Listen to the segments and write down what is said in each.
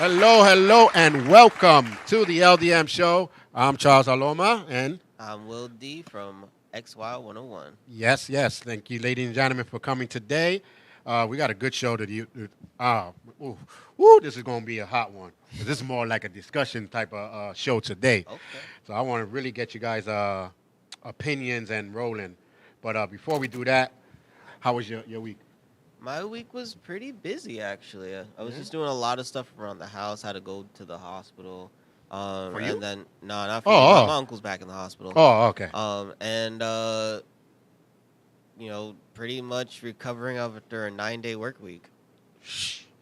Hello, and welcome to the LDM Show. I'm Charles Aloma, and I'm Will D from XY 101. yes, thank you, ladies and gentlemen, for coming today. We got a good show to you. Uh, ooh, this is going to be a hot one. This is more like a discussion type of show today. Okay. So I want to really get you guys' opinions and rolling. But before we do that, how was your week? My week was pretty busy actually. I was Yeah. just doing a lot of stuff around the house. Had to go to the hospital. For you? And then no, not for me. Oh, My uncle's back in the hospital. okay. And pretty much recovering after a 9-day work week.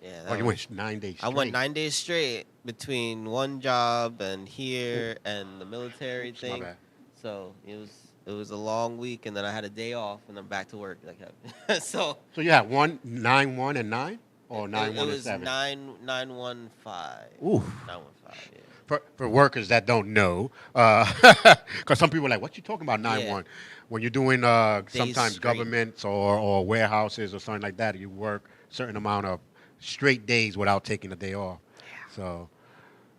Yeah. Oh, you went 9 days I straight. went 9 days straight between one job and here and the military Oops, my thing. bad. So it was a long week, and then I had a day off, and then back to work. Like so. So you had 1, 9, 1, and 9, or 9, It 1, and was 7. 9-1-5. Ooh. 9-1-5. Yeah. For workers that don't know, because some people are like, what you talking about 9-1? Yeah. When you're doing sometimes straight. governments or warehouses or something like that, you work a certain amount of straight days without taking a day off. So,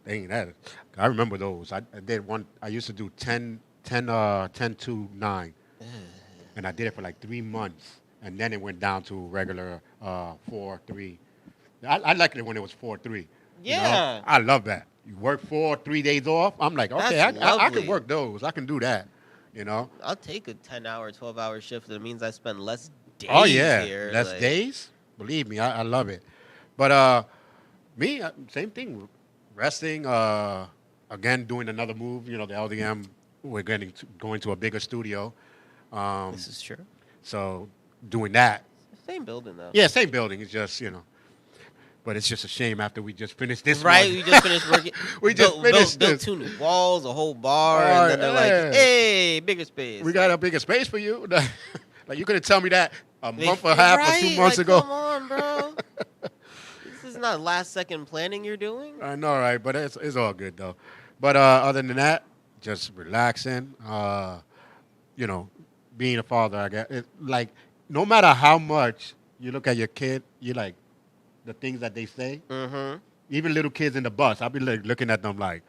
dang, I remember those. I did one. I used to do 10 to 9, and I did it for like 3 months, and then it went down to regular 4, 3. I liked it when it was 4, 3. Yeah. I love that. You work 4, 3 days off. I'm like, okay, That's I can lovely. work those. I can do that. You know. I'll take a 10-hour, 12-hour shift. That means I spend less days Oh yeah, here. less like, days. Believe me, I love it. But me, same thing. Resting. Again, doing another move. The LDM. We're going to a bigger studio. This is true. So doing that. Same building though. Yeah, same building. It's just but it's just a shame after we just finished this Right, one. we just finished working. We just finished built this. 2 new walls, a whole bar, Bar, and then they're yeah. like, "Hey, bigger space." We got a bigger space for you. Like you couldn't tell me that a Like, month and a half or 2 months like, ago. Come on, bro. This is not last second planning you're doing. I know, right? But it's all good though. But other than that, just relaxing. Being a father, I guess. Like no matter how much you look at your kid, you like the things that they say. Mm-hmm. Even little kids in the bus, I'll be like looking at them like,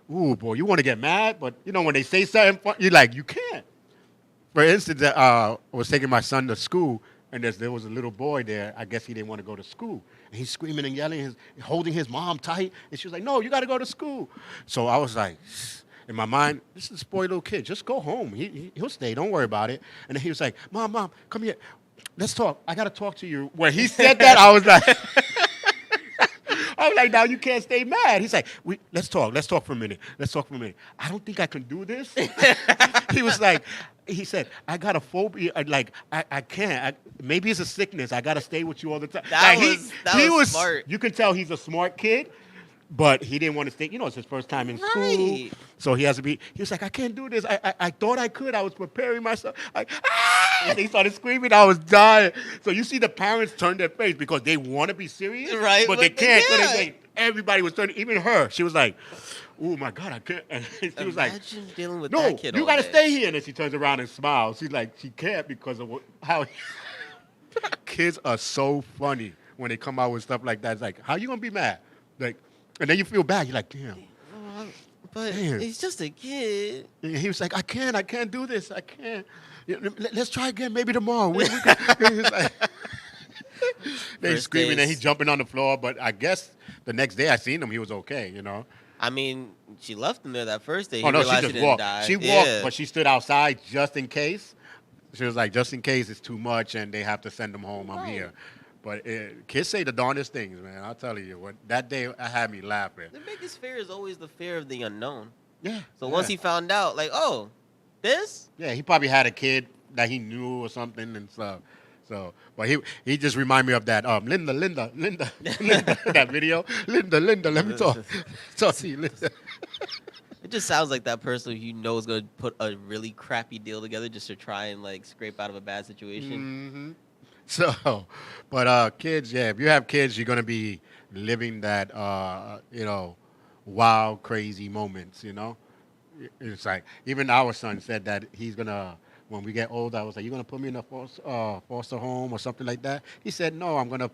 "Ooh, boy, you want to get mad?" But when they say something, you're like, "You can't." For instance, I was taking my son to school, and there was a little boy there. I guess he didn't want to go to school. And he's screaming and yelling, holding his mom tight. And she was like, "No, you got to go to school." So I was like, in my mind, this is a spoiled little kid. Just go home. He'll stay. Don't worry about it. And then he was like, Mom, come here. Let's talk. I got to talk to you. When he said that, I was like, now you can't stay mad. He's like, let's talk. Let's talk for a minute. I don't think I can do this. He said, I got a phobia. I can't. Maybe it's a sickness. I got to stay with you all the time. That He was smart. You can tell he's a smart kid. But he didn't want to stay. It's his first time in school. Right. So he has to be. He was like, I can't do this. I thought I could. I was preparing myself. And he started screaming. I was dying. So you see the parents turn their face because they want to be serious. Right, But but they can't. So yeah. everybody was turning. Even her. She was like, oh, my God, I can't. And she was like, Imagine dealing with no, that kid you all got to day. stay here. And then she turns around and smiles. She's like, she can't because of how kids are so funny when they come out with stuff like that. It's like, how you going to be mad? And then you feel bad. You're like, damn. But Damn. he's just a kid. And he was like, I can't do this. I can't. Let's try again. Maybe tomorrow. He was like, they First screaming and days. he's jumping on the floor. But I guess the next day I seen him, he was okay. I mean, she left him there that first day. He Oh no, she realized just he didn't walked. die. She walked, Yeah. but she stood outside just in case. She was like, just in case it's too much and they have to send him home. I'm Right. here. But kids say the darndest things, man. I'll tell you. That day I had me laughing. The biggest fear is always the fear of the unknown. Yeah. So once he found out, like, oh, this? Yeah, he probably had a kid that he knew or something and stuff. So, but he just reminded me of that Linda, that video. Linda, let me talk to you, Linda. It just sounds like that person who you know is going to put a really crappy deal together just to try and, like, scrape out of a bad situation. Mm-hmm. So, but kids, yeah, if you have kids, you're gonna be living that wild, crazy moments. It's like even our son said that he's gonna. When we get older, I was like, "You gonna put me in a foster home or something like that?" He said, "No, I'm gonna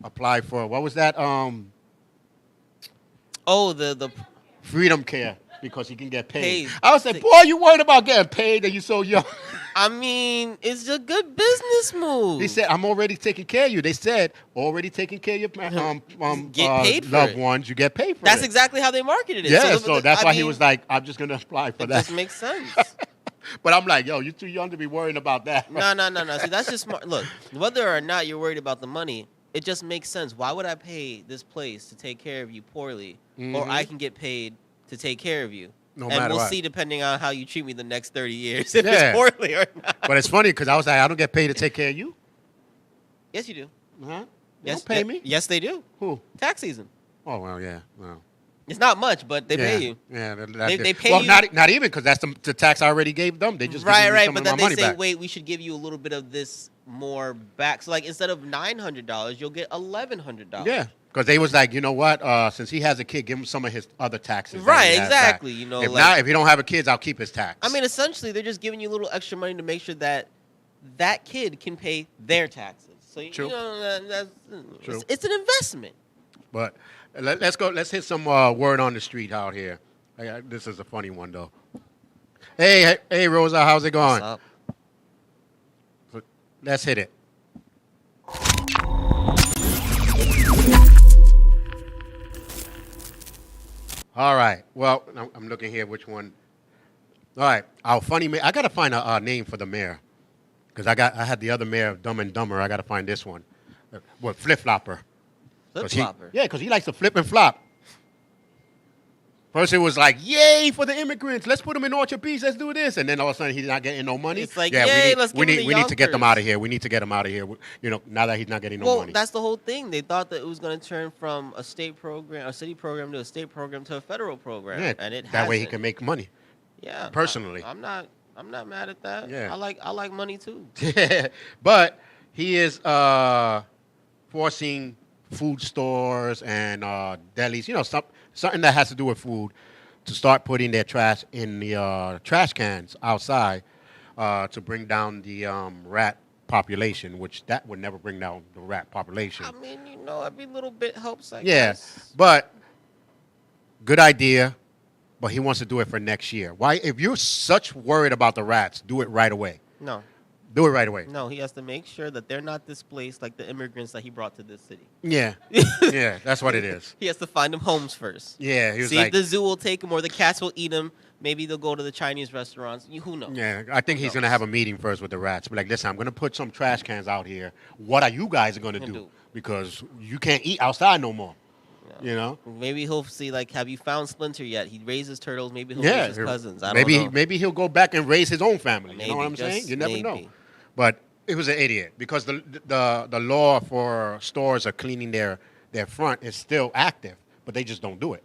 apply for what was that? Oh, the Freedom Care, because he can get paid. Paid. I was like, boy, you worried about getting paid and you so young. I mean, it's a good business move. He said, I'm already taking care of you. They said, already taking care of your Get paid for loved it. ones. You get paid for That's it. exactly how they marketed it. Yeah, so that's why he mean, was like, I'm just going to apply for it that. just makes sense. But I'm like, yo, you're too young to be worrying about that. No. See, that's just smart. Look, whether or not you're worried about the money, it just makes sense. Why would I pay this place to take care of you poorly, or I can get paid to take care of you? No and matter we'll what. see, depending on how you treat me the next 30 years, if Yeah. it's poorly or not. But it's funny because I was like, I don't get paid to take care of you. Yes, you do. Huh? They Yes, don't pay me? Yes, they do. Who? Tax season. Oh, well, yeah. Well. It's not much, but they pay you. Yeah, They pay well, you. Not even, because that's the tax I already gave them. They just give me Right. some But of then my they money say, back. wait, we should give you a little bit of this more back. So, like, instead of $900, you'll get $1,100. Yeah, because they was like, you know what? Since he has a kid, give him some of his other taxes. that Right, he has back. exactly. You know, if like, not, if he don't have a kids, I'll keep his tax. I mean, essentially, they're just giving you a little extra money to make sure that that kid can pay their taxes. So, True. you know, that's, True. it's an investment. But let's go. Let's hit some word on the street out here. This is a funny one though. Hey, Rosa, how's it going? What's up? Let's hit it. All right. Well, I'm looking here. Which one? All right. Our funny mayor. I gotta find a name for the mayor, because I had the other mayor of Dumb and Dumber. I gotta find this one. What, Flip Flopper? Flip flopper. Yeah, because he likes to flip and flop. First it was like, yay for the immigrants. Let's put them in Orchard Beach. Let's do this. And then all of a sudden he's not getting no money. It's like, yeah, yay, let's give him the we need to get them Yonkers. out of here. We need to get them out of here. You know, now that he's not getting no Well, money. that's the whole thing. They thought that it was going to turn from a state program, a city program, to a state program to a federal program, Yeah, and it that way he hasn't. can make money. Yeah, personally. I'm not mad at that. Yeah. I like money too. But he is forcing food stores and delis, you know, something that has to do with food, to start putting their trash in the trash cans outside to bring down the rat population, which that would never bring down the rat population. I mean, you know, every little bit helps. I Yeah, guess. but good idea, but he wants to do it for next year. Why? If you're such worried about the rats, do it right away. No, Do it right away. no, he has to make sure that they're not displaced like the immigrants that he brought to this city. Yeah, yeah, that's what it is. He has to find them homes first. Yeah, he was See like, if the zoo will take them or the cats will eat them. Maybe they'll go to the Chinese restaurants. Who knows? yeah, I think he's gonna have a meeting first with the rats. Be like, listen, I'm gonna put some trash cans out here. What are you guys gonna do? Because you can't eat outside no more. You know? Maybe he'll see, like, have you found Splinter yet? He raises turtles. Maybe he'll Yeah, raise his cousins. I don't know. maybe he'll go back and raise his own family. Maybe, you know what I'm just saying? You never know. maybe. But it was an idiot, because the law for stores are cleaning their front is still active, but they just don't do it.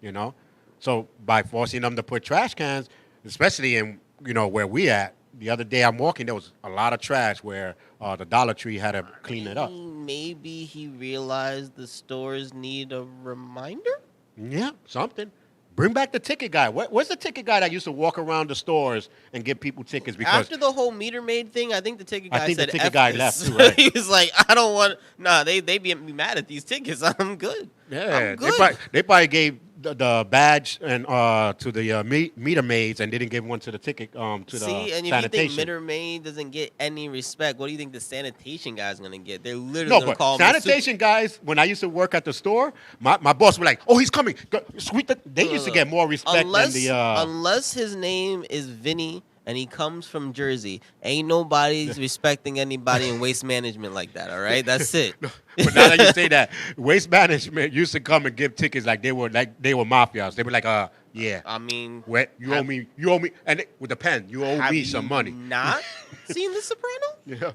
You know, so by forcing them to put trash cans, especially in, you know, where we at. The other day I'm walking, there was a lot of trash where the Dollar Tree had to clean it up. Maybe he realized the stores need a reminder. Yeah, something. Bring back the ticket guy. Where's the ticket guy that used to walk around the stores and give people tickets? Because After the whole meter maid thing, I think the ticket guy I think said the ticket F guy this. left too, right? He was like, I don't want. Nah, they be mad at these tickets. I'm good. yeah, I'm good. they probably gave the badge and to the meter maids and didn't give one to the ticket to the See, and if you sanitation. think meter maid doesn't get any respect, what do you think the sanitation guy's gonna get? They're literally No, gonna but call him sanitation guys, when I used to work at the store, my boss would like, oh, he's coming. Sweep the. They used to get more respect unless, than the. unless his name is Vinny and he comes from Jersey, ain't nobody respecting anybody in waste management like that. All right, that's it. But now that you say that, waste management used to come and give tickets like they were mafias. They were like, yeah. I mean, You owe me, and with the pen, you owe me some money. Not seen The Soprano? Yeah.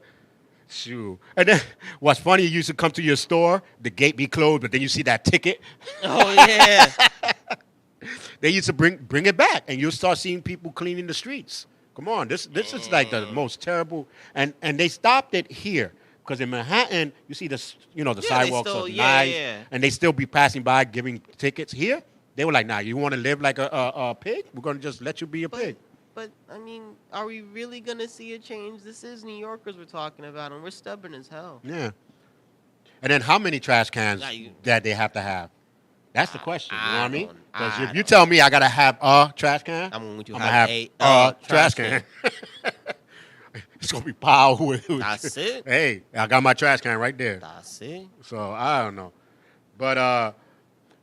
Shoot. And then what's funny, you used to come to your store, the gate be closed, but then you see that ticket. Oh yeah. They used to bring it back, and you'll start seeing people cleaning the streets. Come on, this is like the most terrible, and they stopped it here. Because in Manhattan, you see the sidewalks still- are yeah, nice, yeah. and they still be passing by giving tickets. Here, they were like, "Nah, you want to live like a pig? We're gonna just let you be a pig." But I mean, are we really gonna see a change? This is New Yorkers we're talking about, and we're stubborn as hell. Yeah. And then how many trash cans Nah, you- that they have to have? That's the question. You know what I mean? Because if you don't- tell me I gotta have a trash can, I'm going to I'm have gonna a have a trash trash can. It's gonna be power. That's it. Hey, I got my trash can right there. That's it. So I don't know, but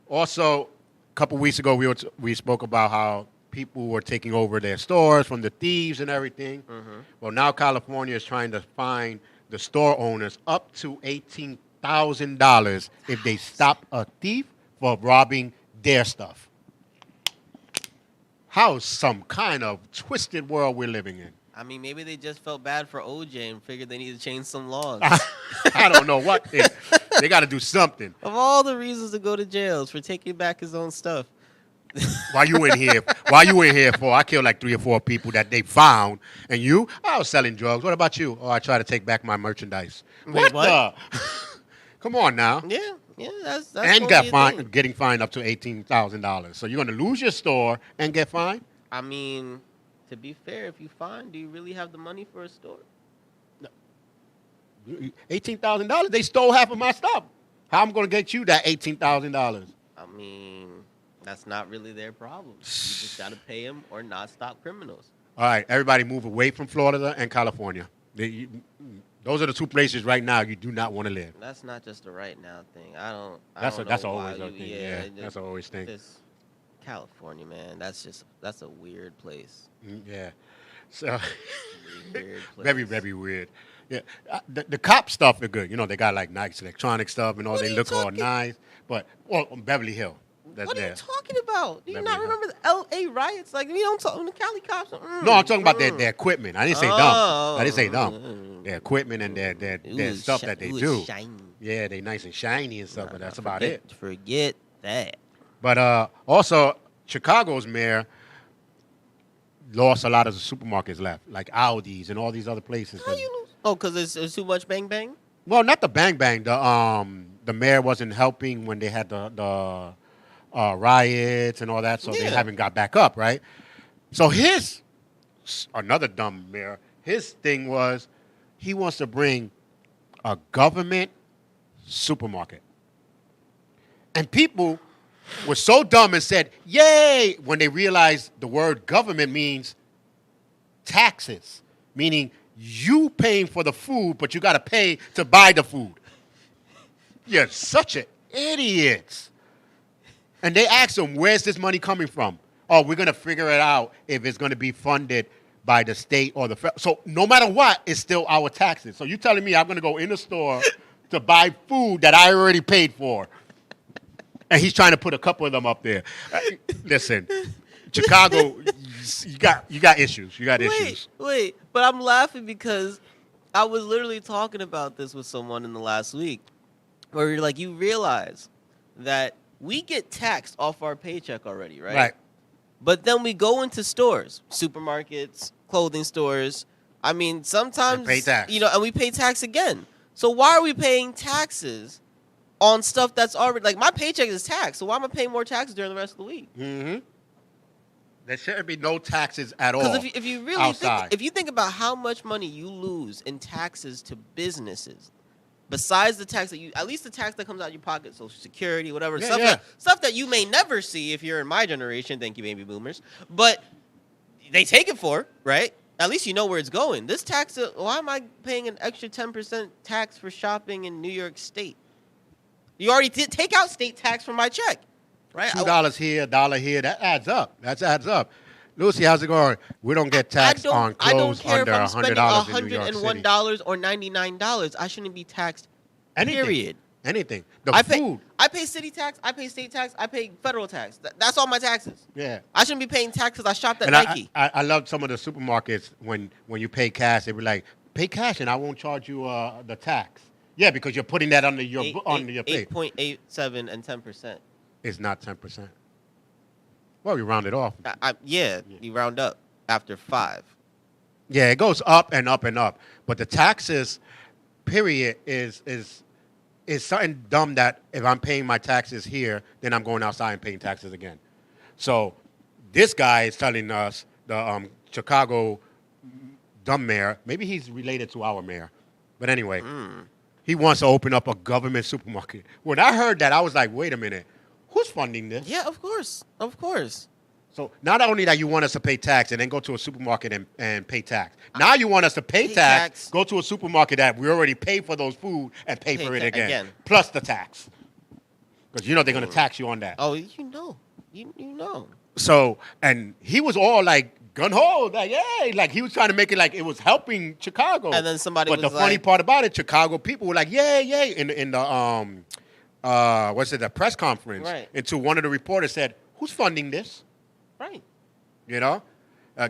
also a couple weeks ago we spoke about how people were taking over their stores from the thieves and everything. Mm-hmm. Well, now California is trying to fine the store owners up to $18,000 if they stop a thief for robbing their stuff. How some kind of twisted world we're living in. I mean, maybe they just felt bad for OJ and figured they need to change some laws. I don't know what. They got to do something. Of all the reasons to go to jails for taking back his own stuff. While you in here for? I killed like 3 or 4 people that they found, and you? I was selling drugs. What about you? Oh, I try to take back my merchandise. Wait, what? the? Come on now. Yeah, that's And gonna be a thing. getting fined up to $18,000. So you're gonna lose your store and get fined? I mean, to be fair, if you find, do you really have the money for a store? $18,000? They stole half of my stuff. How I'm gonna get you that $18,000? I mean, that's not really their problem. You just got to pay them or not stop criminals. All right, everybody move away from Florida and California. Those are the 2 places right now you do not want to live. That's not just a right now thing. I don't That's know always why a thing. Yeah, that's always thing. This California, man, that's a weird place. Yeah. So Weird place. very, very weird. Yeah, the cop stuff is good. You know, they got like nice electronic stuff and all. What are They you look all talking- nice. But Beverly Hill. That's What are there. you talking about? Do you Let not me know. remember the L.A. riots? Like, we don't talk the Cali cops. No, I'm talking about their equipment. I didn't say dumb. I didn't say dumb. Mm. Their equipment and their It was stuff shi- that they it was do. shiny. Yeah, they nice and shiny and stuff, but that's about Forget- it. Forget that. But also, Chicago's mayor lost a lot of the supermarkets left, like Aldi's and all these other places. How you lose? Oh, because there's too much bang bang? Well, not the bang bang. The mayor wasn't helping when they had the riots and all that, so they Yeah. haven't got back up, right? So another dumb mayor. His thing was he wants to bring a government supermarket, and people were so dumb and said, "Yay!" when they realized the word government means taxes, meaning you paying for the food, but you got to pay to buy the food. You're such an idiot. And they asked him, where's this money coming from? Oh, we're going to figure it out if it's going to be funded by the state or the federal. So no matter what, it's still our taxes. So you're telling me I'm going to go in the store to buy food that I already paid for. And he's trying to put a couple of them up there. Listen, Chicago, you got issues. You got issues. Wait, but I'm laughing because I was literally talking about this with someone in the last week, where you're like, you realize that we get taxed off our paycheck already, right? Right. But then we go into stores, supermarkets, clothing stores. I mean, sometimes And pay tax. and we pay tax again. So why are we paying taxes on stuff that's already like my paycheck is taxed? So why am I paying more taxes during the rest of the week? Mm-hmm. There shouldn't be no taxes at all. Because if you really outside. if you think about how much money you lose in taxes to businesses, besides the tax that at least the tax that comes out of your pocket, Social Security, whatever, Yeah, stuff that you may never see if you're in my generation. Thank you, baby boomers. But they take it for, right? At least you know where it's going. This tax, why am I paying an extra 10% tax for shopping in New York State? You already did take out state tax from my check, right? $2 here, $1 here. That adds up. That adds up. Lucy, how's it going? We don't get taxed on I don't clothes care under if I'm spending $100 in New York City. $101 or $99. I shouldn't be taxed. Anything. Period. Anything. The I food. pay city tax. I pay state tax. I pay federal tax. That's all my taxes. Yeah. I shouldn't be paying tax because I shopped at And Nike. I love some of the supermarkets when you pay cash, they be like, pay cash and I won't charge you the tax. Yeah, because you're putting that under your pay. 8.87 and 10%. It's not 10%. Well, we round it off. You round up after 5. Yeah, it goes up and up and up. But the taxes, period, is something dumb that if I'm paying my taxes here, then I'm going outside and paying taxes again. So this guy is telling us, the Chicago dumb mayor, maybe he's related to our mayor. But anyway, he wants to open up a government supermarket. When I heard that, I was like, wait a minute. Who who's funding this? Yeah, of course. Of course. So not only that you want us to pay tax and then go to a supermarket and pay tax. Now you want us to pay tax, go to a supermarket that we already paid for those food and pay for it again. Plus the tax. Because you know they're going to tax you on that. Oh, you know. You know. So, and he was all like gun-ho, like, yay. Like he was trying to make it like it was helping Chicago. And then somebody was But the funny part about it, Chicago people were like, yay, yay. In the, the press conference. Right. Until one of the reporters said, who's funding this? Right. You know?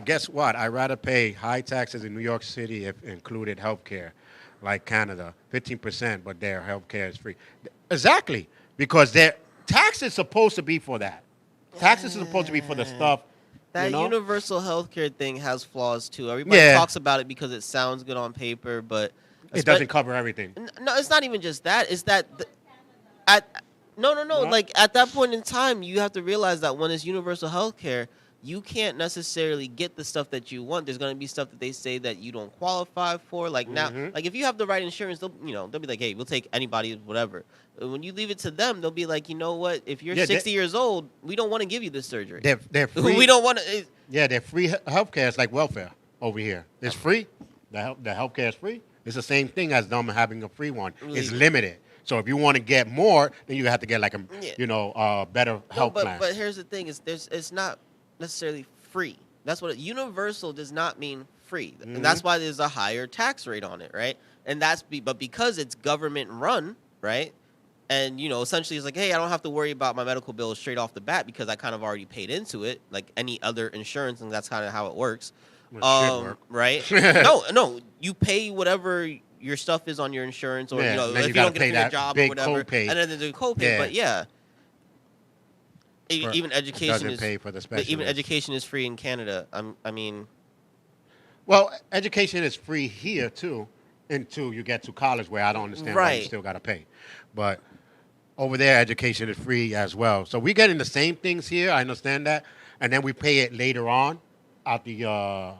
Guess what? I'd rather pay high taxes in New York City if included health care, like Canada, 15%, but their health care is free. Exactly. Because their tax is supposed to be for that. Taxes are supposed to be for the stuff. That you know? universal healthcare thing has flaws too. Everybody talks about it because it sounds good on paper, but it doesn't cover everything. No, it's not even just that. It's that no. What? Like at that point in time, you have to realize that when it's universal healthcare, you can't necessarily get the stuff that you want. There's going to be stuff that they say that you don't qualify for. Like now, like if you have the right insurance, they'll be like, hey, we'll take anybody, whatever. When you leave it to them, they'll be like, you know what? If you're 60 years old, we don't want to give you this surgery. They're free. We don't want to. Yeah, they're free healthcare. It's like welfare over here. It's free. The healthcare is free. It's the same thing as them having a free one. It's limited. So if you want to get more, then you have to get like a better health plan. But here's the thing: it's not necessarily free. That's what universal does not mean free, and that's why there's a higher tax rate on it, right? And but because it's government run, right? And essentially it's like, hey, I don't have to worry about my medical bill straight off the bat because I kind of already paid into it, like any other insurance, and that's kind of how it works, right? No, you pay whatever your stuff is on your insurance, or if you don't get a job or whatever, copay. and then there's a copay. But even education is pay for the specialist. Even education is free in Canada. Well, education is free here too, until you get to college, where I don't understand why you still got to pay. But over there, education is free as well. So we're getting the same things here. I understand that, and then we pay it later on at the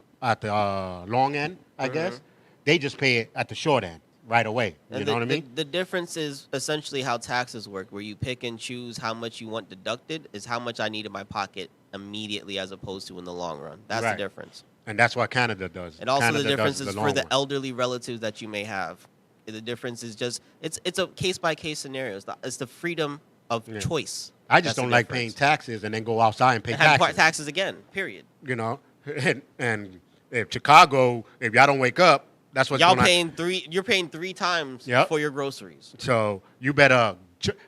long end, I guess. They just pay it at the short end right away. You know what I mean? The difference is essentially how taxes work, where you pick and choose how much you want deducted is how much I need in my pocket immediately, as opposed to in the long run. That's the difference. And that's what Canada does. And also the difference is for the elderly relatives that you may have. The difference is just it's a case-by-case scenario. It's the freedom of choice. I just don't like paying taxes and then go outside and pay taxes. Taxes again, period. And if Chicago, if y'all don't wake up, that's what you're paying three times for your groceries. So you better,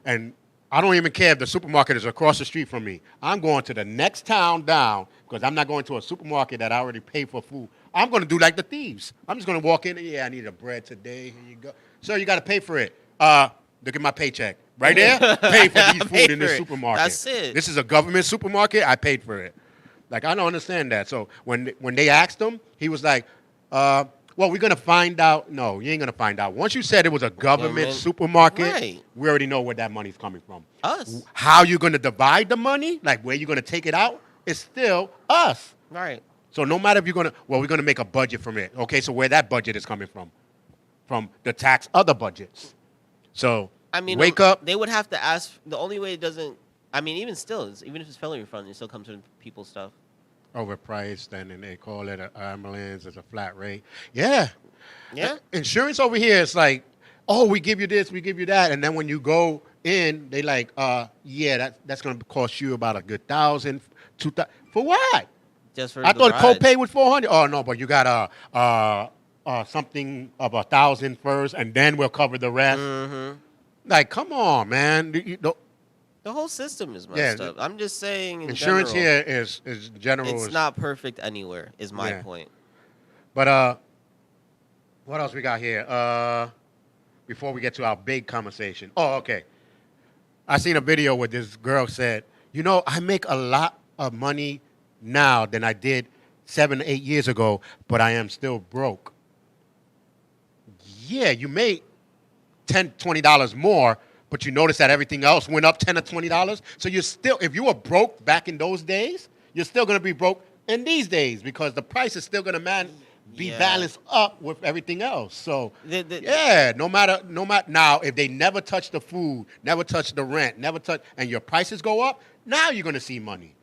and I don't even care if the supermarket is across the street from me. I'm going to the next town down because I'm not going to a supermarket that I already paid for food. I'm going to do like the thieves. I'm just going to walk in and, I need a bread today. Here you go. Sir, you got to pay for it. Look at my paycheck. Right there, pay for these food in the supermarket. That's it. This is a government supermarket. I paid for it. Like, I don't understand that. So when they asked him, he was like, well, we're going to find out. No, you ain't going to find out. Once you said it was a government supermarket, we already know where that money's coming from. Us. How you going to divide the money, like where you're going to take it out, it's still us. Right. So no matter if you're going to, we're going to make a budget from it. Okay, so where that budget is coming from the tax other budgets. So wake up. They would have to ask. The only way it doesn't, even still, even if it's felony refund, it still comes from people's stuff. Overpriced, and then they call it an ambulance as a flat rate. Yeah. Insurance over here is like, oh, we give you this, we give you that, and then when you go in, they like, that's going to cost you about a good $1,000, $2,000 for what? Just for I thought copay was $400. Oh no, but you got something of $1,000 first, and then we'll cover the rest. Like, come on, man. The whole system is messed up. I'm just saying. Insurance here is general. It's not perfect anywhere. Is my point. But what else we got here? Before we get to our big conversation. Oh, okay. I seen a video where this girl said, I make a lot of money now than I did 7 or 8 years ago, but I am still broke. Yeah, you made $10, $20 more, but you notice that everything else went up $10 or $20. So you're still, if you were broke back in those days, you're still going to be broke in these days because the price is still going to be Yeah. balanced up with everything else. So The- yeah, no matter now, if they never touch the food, never touch the rent, never touch, and your prices go up, now you're gonna see money.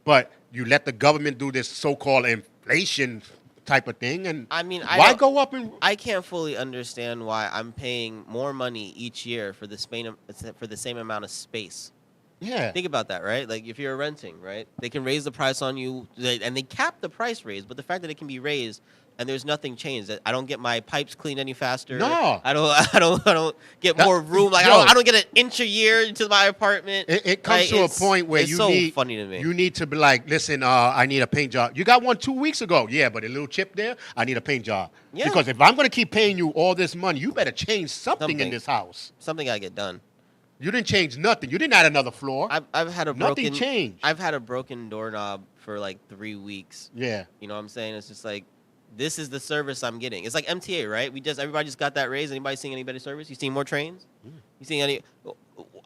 But you let the government do this so-called inflation type of thing, and I mean, why go up and I can't fully understand why I'm paying more money each year for the same amount of space. yeah. Think about that, right? Like if you're renting, right? They can raise the price on you, and they cap the price raise. But the fact that it can be raised and there's nothing changed, that I don't get my pipes cleaned any faster. No. I don't get That- more room. Like yo. I don't get an inch a year into my apartment. It comes Like, to a point where it's you so need funny to me. you need to be like, listen, I need a paint job. You got one 2 weeks ago, yeah, but a little chip there. I need a paint job. Yeah. Because if I'm gonna keep paying you all this money, you better change something in Something. this house. Something gotta get done. You didn't change nothing. You didn't add another floor. I've had a Nothing broken changed. I've had a broken doorknob for like 3 weeks. Yeah. You know what I'm saying? It's just like this is the service I'm getting. It's like MTA, right? Everybody just got that raise. Anybody seeing any better service? You seeing more trains? You seeing any?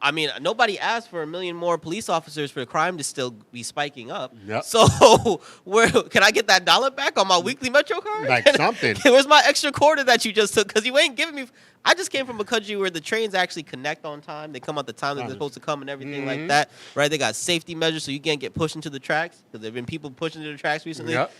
I mean, nobody asked for 1 million more police officers for the crime to still be spiking up. Yep. So where can I get that dollar back on my weekly Metro card? Like something. Where's my extra quarter that you just took? Because you ain't giving me. I just came from a country where the trains actually connect on time. They come at the time that they're supposed to come and everything like that. Right? They got safety measures so you can't get pushed into the tracks. Because there have been people pushing into the tracks recently. Yep.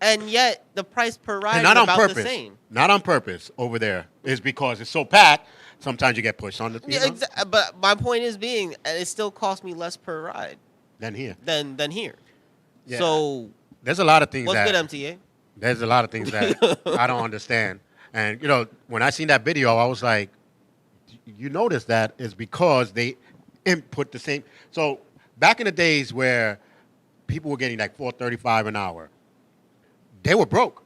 And yet the price per ride And is not on about purpose. the same. Not on purpose over there. It's because it's so packed. Sometimes you get pushed on the. You know, But my point is it still costs me less per ride than here. than here. Yeah. So There's a lot of things what's that. good, MTA? There's a lot of things that I don't understand. And, you know, when I seen that video, I was like, you notice that is because they input the same. So back in the days where people were getting like $4.35 an hour, they were broke.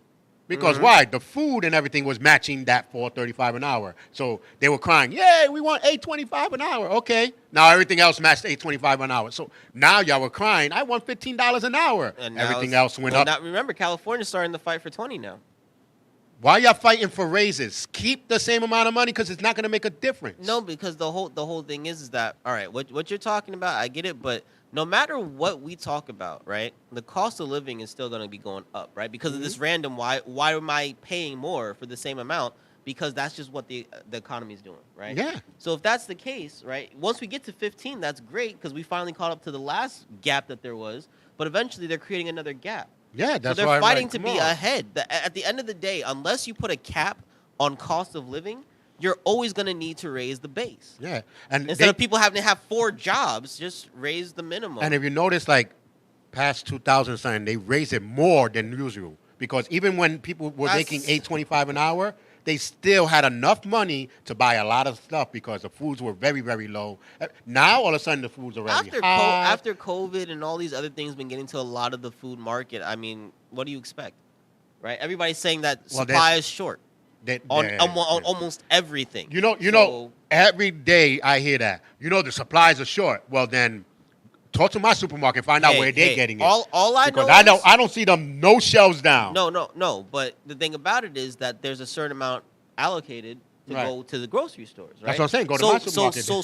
Because why? The food and everything was matching that $4.35 an hour. So they were crying, "Yay, we want $8.25 an hour." Okay. Now everything else matched $8.25 an hour. So now y'all were crying, "I want $15 an hour." And now Everything it's- else went well, up. Now, remember, California's starting to fight for 20 now. Why y'all fighting for raises? Keep the same amount of money because it's not going to make a difference. No, because the whole thing is that all right, what you're talking about, I get it, but no matter what we talk about, right, the cost of living is still going to be going up, right? Because of this random why am I paying more for the same amount? Because that's just what the economy is doing, right? Yeah. So if that's the case, right, once we get to 15, that's great because we finally caught up to the last gap that there was, but eventually they're creating another gap. Yeah, that's So why they're I'm fighting like, to come be on. ahead. At the end of the day, unless you put a cap on cost of living, you're always going to need to raise the base. Yeah, and Instead of people having to have 4 jobs, just raise the minimum. and if you notice, like past 2000 something, they raised it more than usual because even when people were making $8.25 an hour, they still had enough money to buy a lot of stuff because the foods were very, very low. Now all of a sudden the foods are already high. After COVID and all these other things been getting to a lot of the food market, I mean, what do you expect? Right? Everybody's saying that Well, supply is short on Yeah. almost everything. You know, So- every day I hear that. You know, the supplies are short. Well, then talk to my supermarket, find out where they're getting it. All I Because know I don't see them no shelves down. No. But the thing about it is that there's a certain amount allocated to Right. go to the grocery stores. Right? That's what I'm saying. Go to my supermarket. So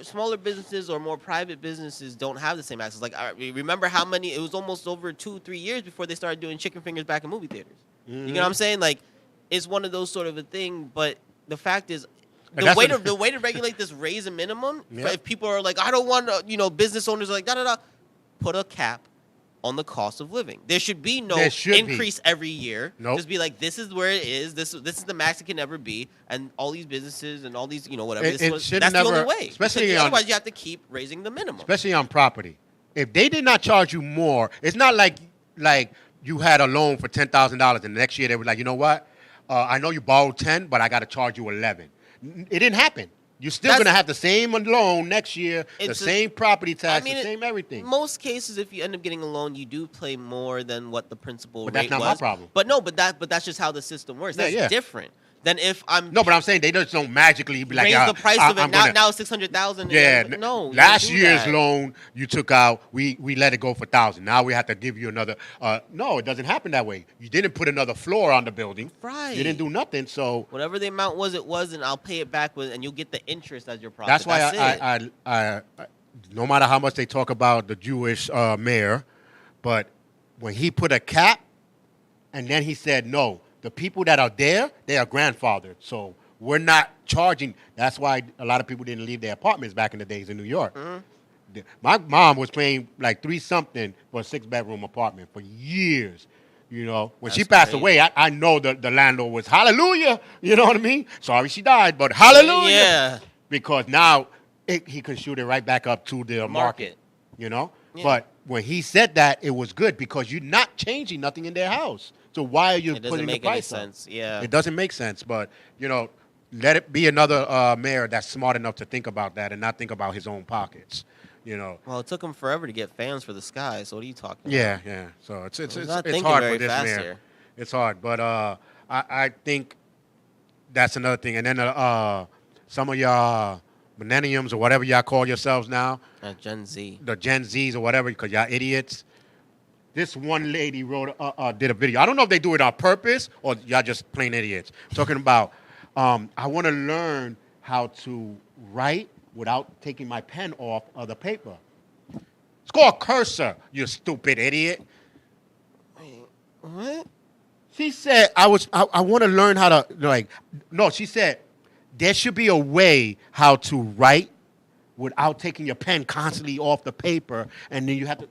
smaller businesses or more private businesses don't have the same access. Like I remember how many? It was almost over 2-3 years before they started doing chicken fingers back in movie theaters. You know what I'm saying? Like it's one of those sort of a thing. But the fact is. And The that's way, what- to regulate this raise a minimum, Yeah. if people are like, I don't want business owners are like, put a cap on the cost of living. There should be no There should be. increase every year. Nope. Just be like, this is where it is. This is the max it can ever be. And all these businesses and all these, whatever. It should that's the never- only way. especially Because on- otherwise, you have to keep raising the minimum. Especially on property. If they did not charge you more, it's not like you had a loan for $10,000 and the next year they were like, you know what? I know you borrowed 10, but I got to charge you 11. It didn't happen. You're still That's- going to have the same loan next year, the It's a- same property tax, I mean, the same everything. Most cases, if you end up getting a loan, you do pay more than what the principal But rate that's not was. my problem. But that's just how the system works. Yeah, That's yeah. different than if I'm No, but I'm saying they just don't magically be like, raise yeah, the price of it I'm now. gonna- Now it's 600,000. Yeah, no. you last don't do year's that. loan you took out, we let it go for 1,000. Now we have to give you another. No, it doesn't happen that way. You didn't put another floor on the building. Right. You didn't do nothing. So Whatever the amount was, it was, and I'll pay it back with, and you'll get the interest as your profit. that's why it. I no matter how much they talk about the Jewish mayor, but when he put a cap And then he said, no, the people that are there, they are grandfathered. So we're not charging. That's why a lot of people didn't leave their apartments back in the days in New York. My mom was paying like $3 something for a 6-bedroom apartment for years. You know, when she That's passed crazy. away, I know the landlord was hallelujah. You know what I mean? Sorry she died, but hallelujah. Yeah. Because now he can shoot it right back up to the market. You know? Yeah. But when he said that, it was good because you're not changing nothing in their house. So why are you It doesn't putting the make any price up? sense. Yeah. It doesn't make sense. But, you know, let it be another mayor that's smart enough to think about that and not think about his own pockets. You know. Well, it took him forever to get fans for the sky. So what are you talking about? Yeah. So it's He's not it's thinking hard very for this fast mayor. here. It's hard, but I think that's another thing. And then some of y'all millenniums or whatever y'all call yourselves now, Gen Z. the Gen Zs or whatever, because y'all idiots. This one lady did a video. I don't know if they do it on purpose or y'all just plain idiots. Talking about, I want to learn how to write without taking my pen off of the paper. It's called cursor, you stupid idiot. Wait, what? She said, I want to learn how to, like, no, she said, there should be a way how to write without taking your pen constantly off the paper, and then you have to,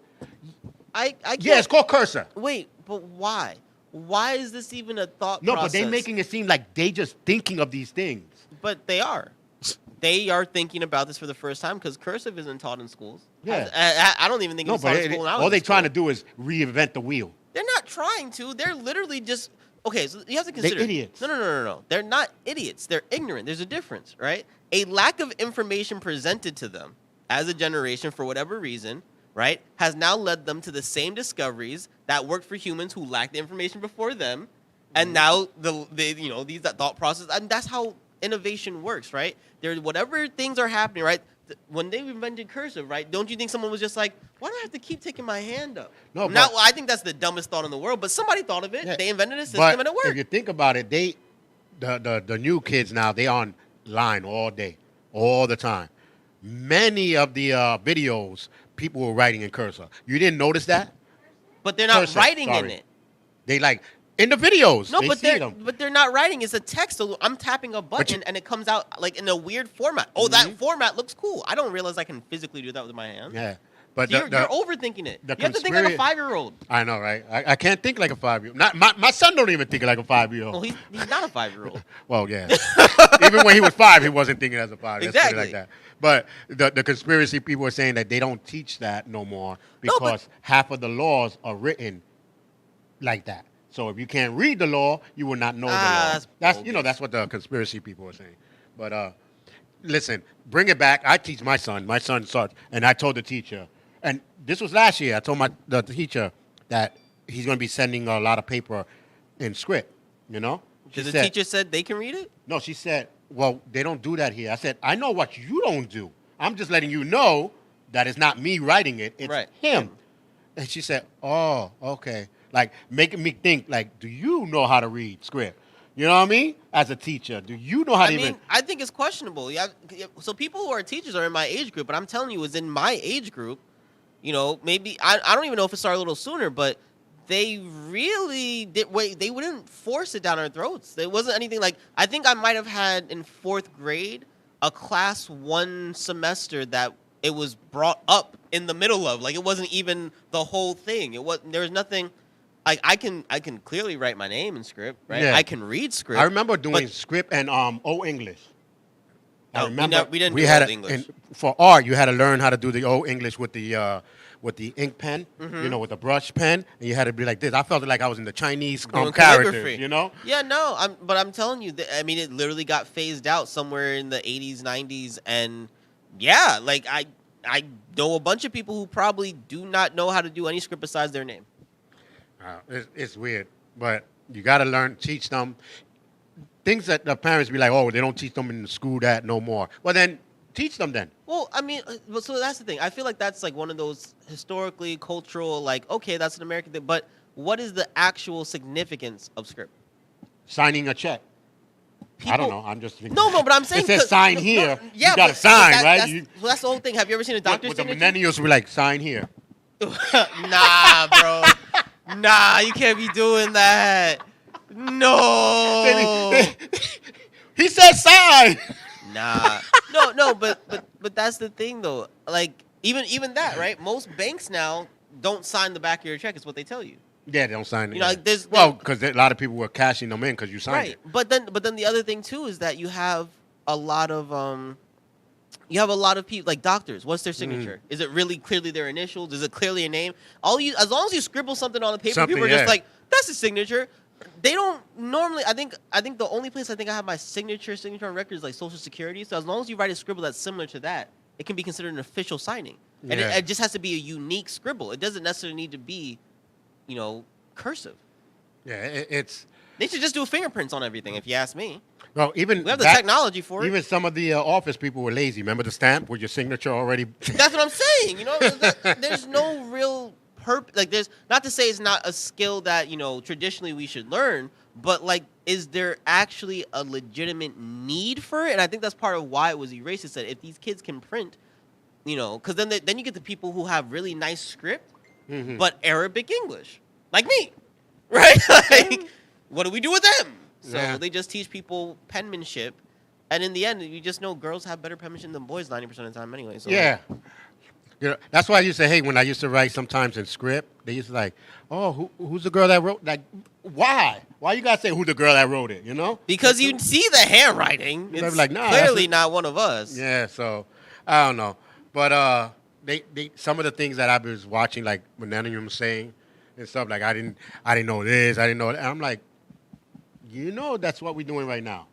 I can't. yeah, it's called cursor. Wait, but why? Why is this even a thought No, process? but they making it seem like they just thinking of these things. But they are. They are thinking about this for the first time because cursive isn't taught in schools. Yeah. I don't even think No, it's taught but in school now. all they trying to do is reinvent the wheel. They're not trying to. They're literally just okay. So you have to consider. idiots. No. They're not idiots. They're ignorant. There's a difference, right? A lack of information presented to them as a generation for whatever reason, right, has now led them to the same discoveries that worked for humans who lacked the information before them, and now these thought process. And that's how innovation works, right? There, whatever things are happening, right? When they invented cursive, right? Don't you think someone was just like, why do I have to keep taking my hand up? No, Now, but- I think that's the dumbest thought in the world, but somebody thought of it. Yeah, They invented a system but and it if worked. you think about it, the new kids now, they online all day, all the time. Many of the videos, people were writing in cursor. You didn't notice that? But they're not Cursive, writing in sorry. it. They like in the videos. No, they but see them. they're not writing. It's a text. So I'm tapping a button and it comes out like in a weird format. Oh, that format looks cool. I don't realize I can physically do that with my hands. Yeah, but You're overthinking it. the You have to think like a conspiracy- 5-year-old. I know, right? I can't think like a 5-year-old. Not my son don't even think like a 5-year-old. Well, he's not a 5-year-old. Well, yeah. Even when he was 5, he wasn't thinking as a 5. Let's put it Exactly. like that. But the conspiracy people are saying that they don't teach that no more because half of the laws are written like that. So if you can't read the law, you will not know the law. That's That's what the conspiracy people are saying. But listen, bring it back. I teach my son. My son sucks, and I told the teacher, and this was last year. I told the teacher that he's going to be sending a lot of paper in script. You know, Because the teacher said they can read it? no, she said, well, they don't do that here. I said, I know what you don't do. I'm just letting you know that it's not me writing it. It's Right. him. And she said, oh, okay. Like, making me think, like, do you know how to read script? You know what I mean? As a teacher, do you know how to even... I think it's questionable. Yeah, so people who are teachers are in my age group, but I'm telling you, it's in my age group. You know, maybe I don't even know if it started a little sooner, but they really did. Wait, they wouldn't force it down our throats. There wasn't anything like. I think I might have had in 4th grade a class 1 semester that it was brought up in the middle of. Like it wasn't even the whole thing. There was nothing. Like I can clearly write my name in script, right? Yeah. I can read script. I remember doing but- script and Old English. I No, remember we didn't we do had Old a- English. and for art, you had to learn how to do the Old English with the ink pen, Mm-hmm. with the brush pen, and you had to be like this. I felt like I was in the Chinese Doing characters, calligraphy. Yeah, no, but I'm telling you, I mean, it literally got phased out somewhere in the 80s, 90s, and yeah, like I know a bunch of people who probably do not know how to do any script besides their name. It's weird, but you got to teach them things that the parents be like, oh, they don't teach them in the school that no more. Well, then teach them then. Well, I mean, so that's the thing. I feel like that's like one of those historically cultural, like, okay, that's an American thing, but what is the actual significance of script? Signing a check. I don't People- know. I'm just thinking. No, but I'm saying it says 'cause- sign no, here. yeah, you got to but sign, right? That's the whole thing. Have you ever seen a doctor's With the signature? millennials, we like sign here. Nah, bro. Nah, you can't be doing that. No. He said sign. Nah. No, but that's the thing though. Like even that, right? Most banks now don't sign the back of your check. Is what they tell you. Yeah, they don't sign it. You know, like because a lot of people were cashing them in because you signed it. But then the other thing too is that you have a lot of people like doctors. What's their signature? Is it really clearly their initials? Is it clearly a name? As long as you scribble something on the paper, people are just like, that's a signature. They don't normally. I think the only place I have my signature on record is like Social Security. So as long as you write a scribble that's similar to that, it can be considered an official signing. And it just has to be a unique scribble. It doesn't necessarily need to be, cursive. Yeah, They should just do fingerprints on everything, if you ask me. Well, we have the technology for it. Even some of the office people were lazy. Remember the stamp with your signature already? That's what I'm saying. There's no real purpose. Like, there's not to say it's not a skill that traditionally we should learn, but like, is there actually a legitimate need for it? And I think that's part of why it was erased. It said if these kids can print, because then you get the people who have really nice script, but Arabic English, like me, right? Like, what do we do with them? So they just teach people penmanship, and in the end, you just know girls have better penmanship than boys 90% of the time anyway. So yeah. That's why I used to hate when I used to write sometimes in script. They used to like, oh, who's the girl that wrote? Like, why? Why you gotta say who the girl that wrote it? Because you see the handwriting. It's like, nah, clearly not one of us. Yeah. So I don't know, but they some of the things that I was watching, like Millennium was saying and stuff, like I didn't know this, I didn't know that. And I'm like, that's what we're doing right now.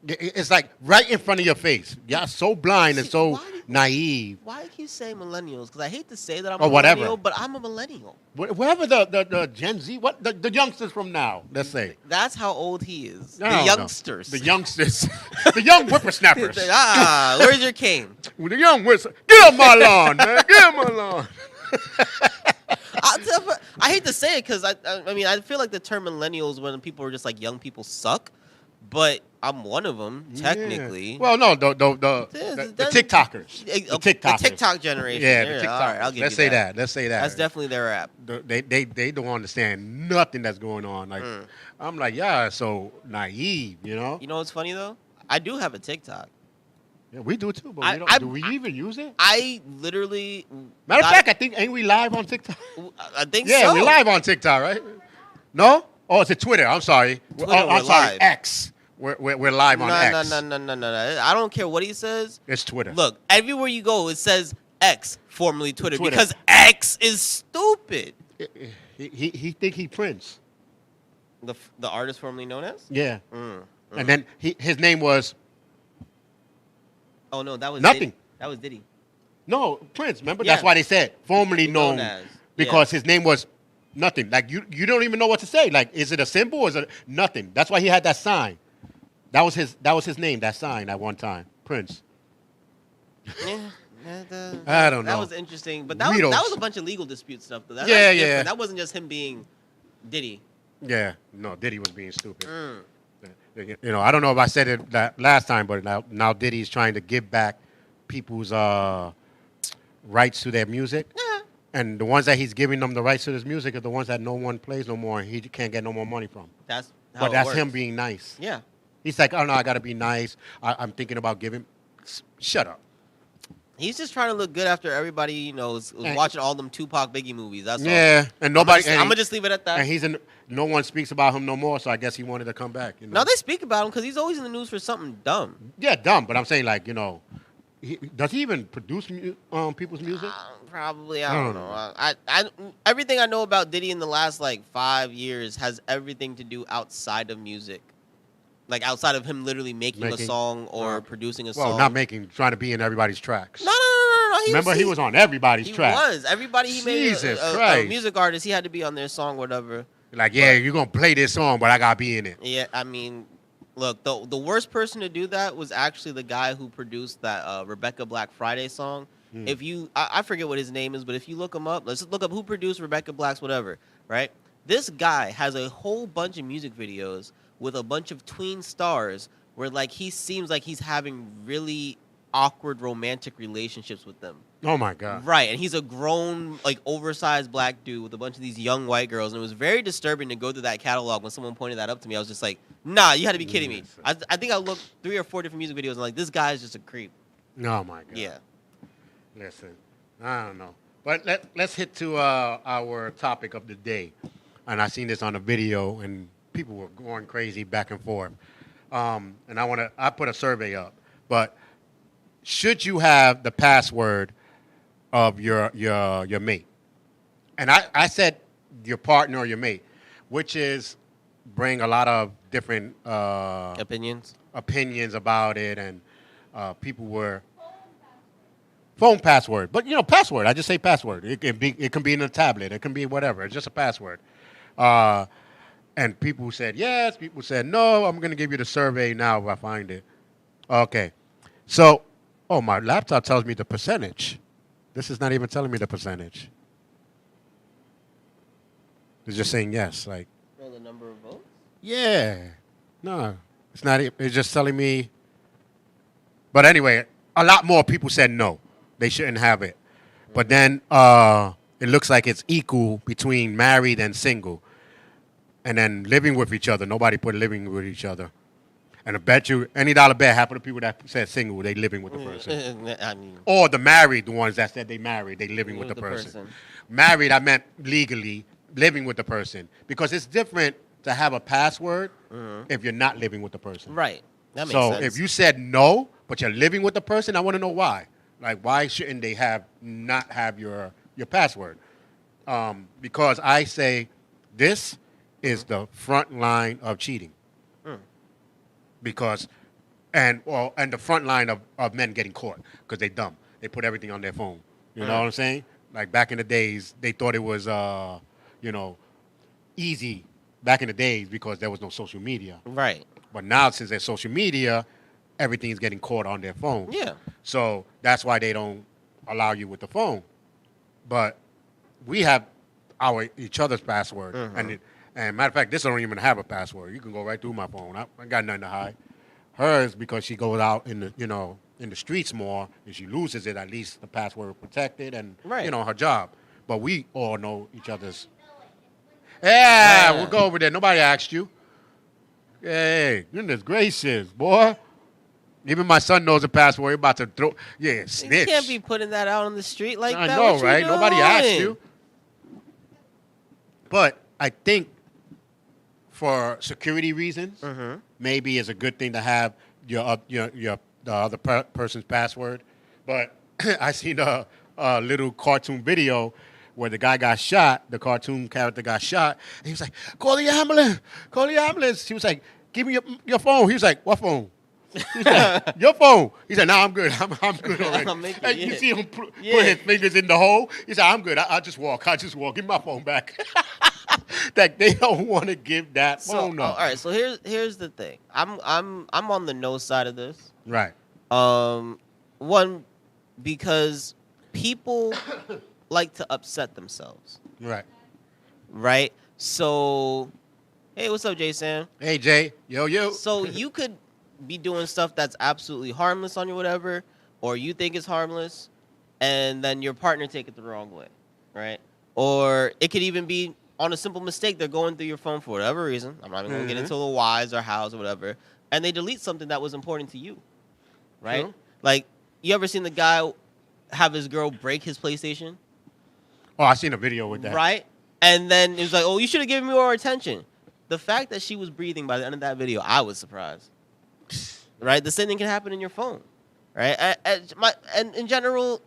It's like right in front of your face. Y'all so blind and so naive. Why do you say millennials? Because I hate to say that I'm a millennial, but I'm a millennial. Whatever the Gen Z, the youngsters from now, let's say. That's how old he is. The youngsters. The youngsters. The young whippersnappers. Where's your cane? The young whippersnappers. Get off my lawn, man. Get off my lawn. I hate to say it because I feel like the term millennials when people are just like young people suck, but I'm one of them technically. Yeah. Well, no, the TikTokers, the TikTok generation. Yeah, the TikTokers. All right, I'll give Let's you say that. Let's say that. That's definitely their app. They don't understand nothing that's going on. Like I'm like, so naive, You know what's funny though? I do have a TikTok. Yeah, we do too, but do we even use it? I literally. Matter of fact, I think ain't we live on TikTok? I think so. Yeah, we're live on TikTok, right? No? Oh, it's a Twitter. I'm sorry. I'm sorry. Live. X. We're live on X. No. I don't care what he says. It's Twitter. Look, everywhere you go, it says X, formerly Twitter. Because X is stupid. He think he Prince. The artist formerly known as? Yeah. And then his name was. Oh no, that was nothing. Diddy. That was Diddy. No, Prince. Remember, that's why they said formerly known as, because his name was nothing. Like you don't even know what to say. Like, is it a symbol or is it nothing? That's why he had that sign. That was his name. That sign at one time, Prince. Yeah. I don't know. That was interesting, but that was a bunch of legal dispute stuff. Though. Yeah. That wasn't just him being Diddy. Yeah, no, Diddy was being stupid. I don't know if I said it that last time, but now Diddy's trying to give back people's rights to their music. Yeah. And the ones that he's giving them the rights to his music are the ones that no one plays no more, and he can't get no more money from. That's him being nice. Yeah. He's like, oh, no, I got to be nice. I'm thinking about giving. Shut up. He's just trying to look good after everybody, was watching all them Tupac Biggie movies. That's all. Yeah, and nobody. I'm gonna just leave it at that. And no one speaks about him no more. So I guess he wanted to come back. No, they speak about him because he's always in the news for something dumb. Yeah, dumb. But I'm saying does he even produce people's music? Probably. I don't know. I everything I know about Diddy in the last 5 years has everything to do outside of music. Like outside of him literally making a song or producing a song. Well, not making, trying to be in everybody's tracks. No. Remember, he was on everybody's track. He was. Everybody he made a music artist, he had to be on their song, whatever. Like, you're going to play this song, but I got to be in it. Yeah, I mean, look, the worst person to do that was actually the guy who produced that Rebecca Black Friday song. If you, I forget what his name is, but if you look him up, let's just look up who produced Rebecca Black's whatever, right? This guy has a whole bunch of music videos with a bunch of tween stars where he seems like he's having really awkward romantic relationships with them. Oh my God. Right, and he's a grown, like, oversized black dude with a bunch of these young white girls, and it was very disturbing to go through that catalog. When someone pointed that up to me, I was just like, nah, you had to be kidding me. I think I looked 3 or 4 different music videos, and like, this guy is just a creep. Oh my God. Yeah. Listen, I don't know. But let's hit to our topic of the day. And I seen this on a video, and people were going crazy back and forth. And I put a survey up. But should you have the password of your mate? And I said your partner or your mate, which is bring a lot of different Opinions about it, and people were phone password. But password. I just say password. It can be in a tablet. It can be whatever. It's just a password. And people said yes. People said no. I'm gonna give you the survey now if I find it. Okay. So, my laptop tells me the percentage. This is not even telling me the percentage. It's just saying yes. Like. for the number of votes. Yeah. No, it's not. It's just telling me. But anyway, a lot more people said no. They shouldn't have it. But then it looks like it's equal between married and single. And then living with each other. Nobody put living with each other. And I bet you any dollar bet, half of the people that said single, they living with the person. I mean, Or the married, the ones that said they married, they living with the person. Married, I meant legally living with the person. Because it's different to have a password if you're not living with the person. right. That makes So sense. if you said no, but you're living with the person, I want to know why. Like, why shouldn't they not have your password? Because I say this is the front line of cheating. Because, and the front line of men getting caught because they dumb. They put everything on their phone. You know what I'm saying? Like back in the days, they thought it was, easy back in the days because there was no social media. Right. But now, since there's social media, everything's getting caught on their phone. Yeah. So that's why they don't allow you with the phone. But we have each other's password. And matter of fact, this don't even have a password. You can go right through my phone. I got nothing to hide. Hers, because she goes out in the streets more, and she loses it. At least the password protected, and her job. But we all know each other's. Yeah, we'll go over there. Nobody asked you. Hey, goodness gracious, boy. Even my son knows the password. He's about to throw. Yeah, snitch. You can't be putting that out on the street like I that. know, What you right? Nobody doing? asked you. But I think for security reasons, maybe it's a good thing to have the other person's password. But I seen a little cartoon video where the guy got shot, the cartoon character got shot, and he was like, call the ambulance, call the ambulance. He was like, give me your phone. He was like, what phone? He said, your phone. He said, no, I'm good. I'm good already. And you see him put his fingers in the hole. He said, I'm good. I'll just walk. Give me my phone back. That they don't want to give that phone up. All right. So here's the thing. I'm on the no side of this. Right. One, because people like to upset themselves. Right. Right. So, hey, what's up, Jason? Hey, Jay. Yo. So you could be doing stuff that's absolutely harmless on you, whatever, or you think it's harmless, and then your partner take it the wrong way, right? Or it could even be on a simple mistake. They're going through your phone for whatever reason. I'm not even going to get into the whys or hows or whatever, and they delete something that was important to you, right? True. Like, you ever seen the guy have his girl break his PlayStation? Oh, I seen a video with that. Right? And then it was like, oh, you should have given me more attention. The fact that she was breathing by the end of that video, I was surprised. Right? The same thing can happen in your phone. Right? And in general,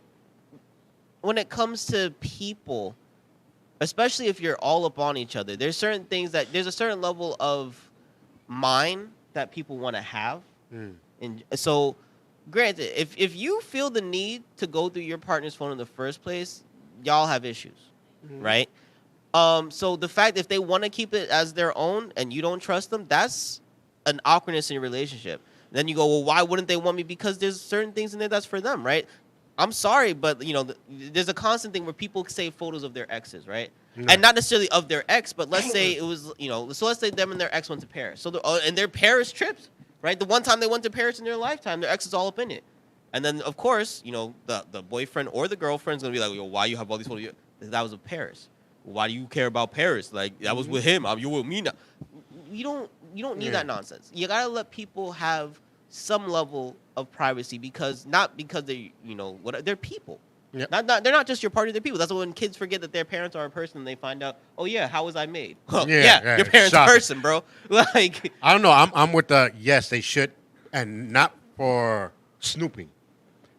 when it comes to people, especially if you're all up on each other, there's certain things there's a certain level of mind that people want to have. And so, granted, if you feel the need to go through your partner's phone in the first place, y'all have issues. Right? So the fact if they want to keep it as their own and you don't trust them, that's an awkwardness in your relationship. Then you go, well, why wouldn't they want me? Because there's certain things in there that's for them, right? I'm sorry, but there's a constant thing where people save photos of their exes, right? And not necessarily of their ex, but let's say it was, so let's say them and their ex went to Paris. So and their Paris trips, right? The one time they went to Paris in their lifetime, their ex is all up in it. And then, of course, the boyfriend or the girlfriend's going to be like, yo, why you have all these photos? That was with Paris. Why do you care about Paris? Like, that was with him. You're with me now. You don't need that nonsense. You got to let people have some level of privacy not because they, they're people. Yep. They're not just your partner, they're people. That's when kids forget that their parents are a person and they find out, oh, yeah, how was I made? Yeah, your parents a person, bro. Like, I don't know. I'm with the yes, they should, and not for snooping.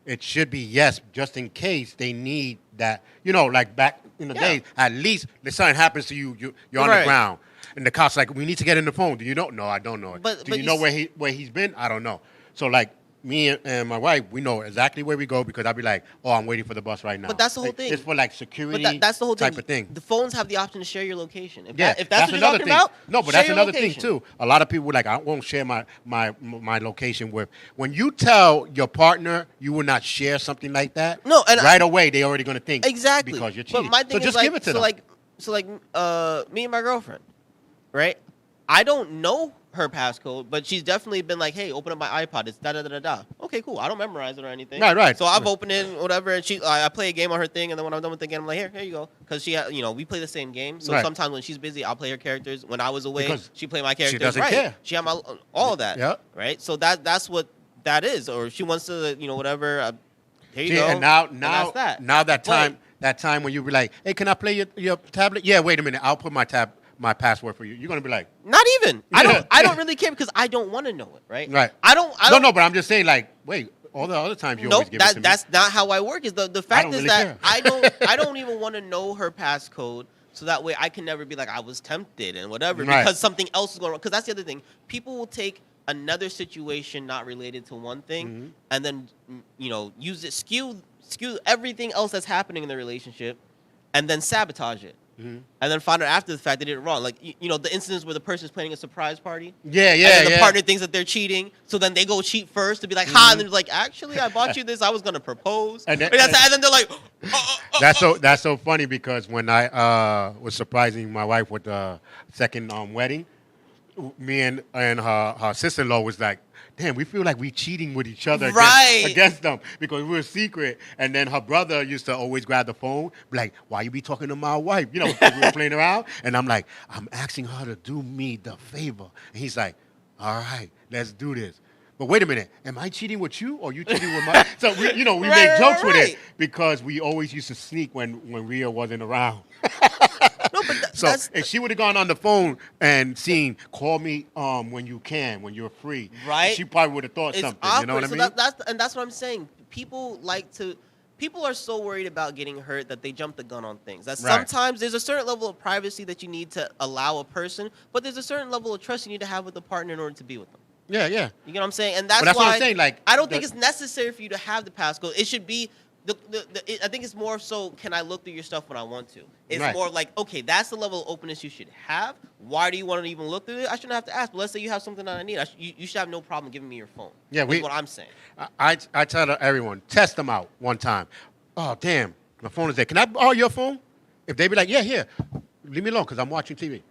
It should be yes, just in case they need that. Like back in the day, at least if something happens to you, you're on the ground. And the cops like, we need to get in the phone. Do you know? No, I don't know it. Do you know where he's been? I don't know. So like, me and my wife, we know exactly where we go because I'll be like, oh, I'm waiting for the bus right now. But that's the whole thing. It's for like security that's the whole type of thing. The phones have the option to share your location. If that's what you're another talking thing. about, no, but that's another thing too. A lot of people like, I won't share my location with. When you tell your partner you will not share something like that, and right away they're already going to think exactly because you're cheating. But my thing so just is give it to them. Me and my girlfriend, right? I don't know her passcode, but she's definitely been like, hey, open up my iPod. It's da-da-da-da-da. Okay, cool. I don't memorize it or anything. Right. So I've opened it, whatever, and I play a game on her thing, and then when I'm done with the game, I'm like, here you go. Because we play the same game. So sometimes when she's busy, I'll play her characters. When I was away, she played my characters. She doesn't care. She had all of that. Yeah. Right? So that's what that is. Or she wants to, whatever. Here you go. And now that time when you be like, hey, can I play your tablet? Yeah, wait a minute. I'll put my password for you. You're gonna be like, not even. I don't really care because I don't want to know it, right? Right. I don't. No, but I'm just saying, like, wait, all the other times you always give it to me. That's not how I work. Is the fact is really that care. I don't even want to know her passcode, so that way I can never be like I was tempted and whatever because something else is going on. Because that's the other thing. People will take another situation not related to one thing and then use it skew everything else that's happening in the relationship and then sabotage it. And then find out after the fact they did it wrong. Like, the incidents where the person's planning a surprise party. And then the partner thinks that they're cheating. So then they go cheat first to be like, and they're like, actually, I bought you this. I was going to propose. And then they're like, That's so funny because when I was surprising my wife with the second wedding, me and her sister-in-law was like, damn, we feel like we cheating with each other against them because we were secret. And then her brother used to always grab the phone, be like, why you be talking to my wife? Because we were playing around. And I'm like, I'm asking her to do me the favor. And he's like, all right, let's do this. But wait a minute, am I cheating with you or you cheating with my? So we make jokes with it because we always used to sneak when Rhea wasn't around. No, but so if she would have gone on the phone and seen, call me when you're free, right? She probably would have thought something. Awkward. You know what I mean? That's what I'm saying. People are so worried about getting hurt that they jump the gun on things. That sometimes there's a certain level of privacy that you need to allow a person, but there's a certain level of trust you need to have with a partner in order to be with them. Yeah. You know what I'm saying? And that's why what I'm saying. Like, I don't think it's necessary for you to have the passcode. It should be I think it's more so, can I look through your stuff when I want to? It's more like, okay, that's the level of openness you should have. Why do you want to even look through it? I shouldn't have to ask. But let's say you have something that I need. You should have no problem giving me your phone. Yeah, that's what I'm saying. I tell everyone, test them out one time. Oh, damn, my phone is there. Can I borrow your phone? If they be like, yeah, here, leave me alone because I'm watching TV.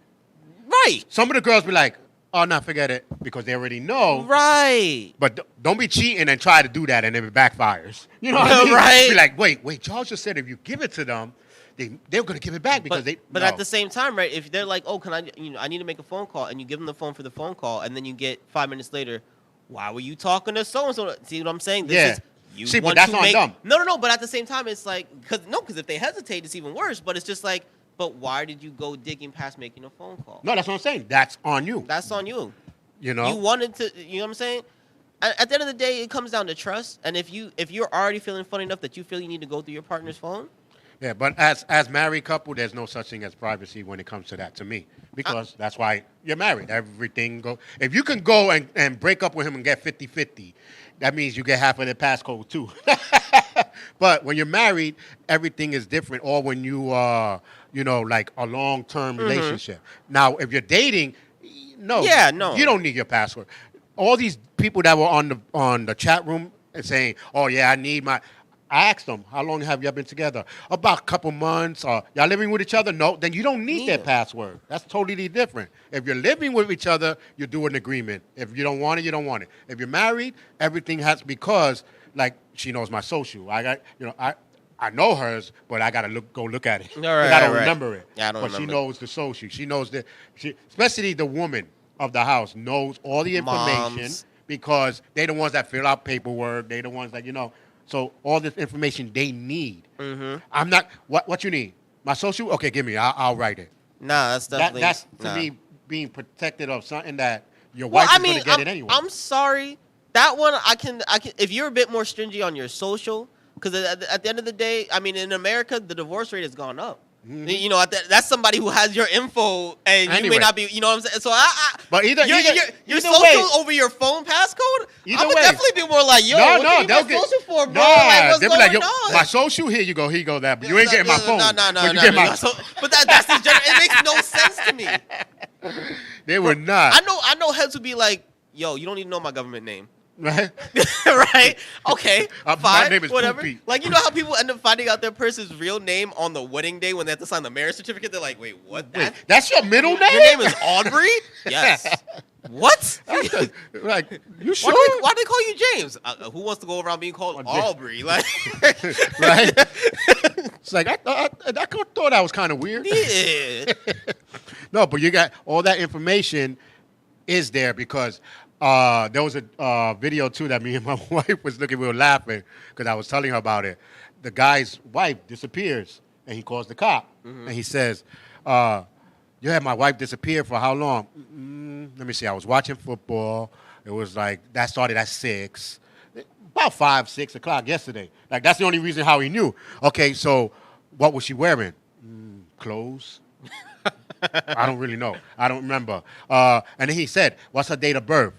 Right. Some of the girls be like, oh, no, forget it, because they already know. Right. But don't be cheating and try to do that and then it backfires. You know what I mean? Right. Be like, wait, Charles just said if you give it to them, they're going to give it back because But at the same time, right, if they're like, oh, can I need to make a phone call, and you give them the phone for the phone call, and then you get 5 minutes later, why were you talking to so-and-so? See what I'm saying? But that's on them. No, but at the same time, it's like, because if they hesitate, it's even worse, but it's just like, but why did you go digging past making a phone call? No, that's what I'm saying. That's on you. That's on you. You know? You wanted to, you know what I'm saying? At the end of the day, it comes down to trust. And if you're already feeling funny enough that you feel you need to go through your partner's phone. Yeah, but as married couple, there's no such thing as privacy when it comes to that to me. Because that's why you're married. Everything go. If you can go and break up with him and get 50-50, that means you get half of the passcode too. But when you're married, everything is different. Or when you are, like a long-term relationship. Now, if you're dating, no, you don't need your password. All these people that were on the chat room and saying, "Oh yeah, I need my," I asked them, how long have y'all been together? About a couple months. Y'all living with each other? No. Then you don't need that password. That's totally different. If you're living with each other, you do an agreement. If you don't want it, you don't want it. If you're married, everything has, because like she knows my social. I got, I know hers, but I gotta go look at it. All right, I don't remember it. Yeah, I don't but remember. she knows the social. She knows especially the woman of the house knows all the information. Moms. Because they're the ones that fill out paperwork. They're the ones that, so all this information they need. Mm-hmm. I'm not, what you need? My social? Okay, give me, I'll write it. Nah, that's definitely. That's to me, being protected of something that your wife is going to get it anyway. I'm sorry. That one, I can. If you're a bit more stringent on your social, because at the end of the day, I mean, in America, the divorce rate has gone up. Mm-hmm. That's somebody who has your info, and you may not be. You know what I'm saying? So but your either social way, over your phone passcode. I would way. definitely be more like, yo, no, what you they'll need my social for, bro? No, like, what's they'll going be like, yo, on? my social, here you go that. But you ain't getting my phone. No. But that's just it makes no sense to me. They were not. I know heads would be like, yo, you don't even know my government name. Right? Right? Okay. My Fine. name is whatever. Poopy. Like, you know how people end up finding out their person's real name on the wedding day when they have to sign the marriage certificate? They're like, wait, what? That's your middle name? Your name is Aubrey? Yes. What? Like, you sure? Why do they call you James? Who wants to go around being called Aubrey? Like, right? It's like, I thought that was kind of weird. Yeah. No, but you got all that information is there because there was a video, too, that me and my wife was looking. We were laughing because I was telling her about it. The guy's wife disappears, and he calls the cop. Mm-hmm. And he says, you had my wife disappear for how long? Let me see. I was watching football. It was like, that started at 6. About 5, 6 o'clock yesterday. Like, that's the only reason how he knew. Okay, so what was she wearing? Clothes. I don't really know. I don't remember. And then he said, what's her date of birth?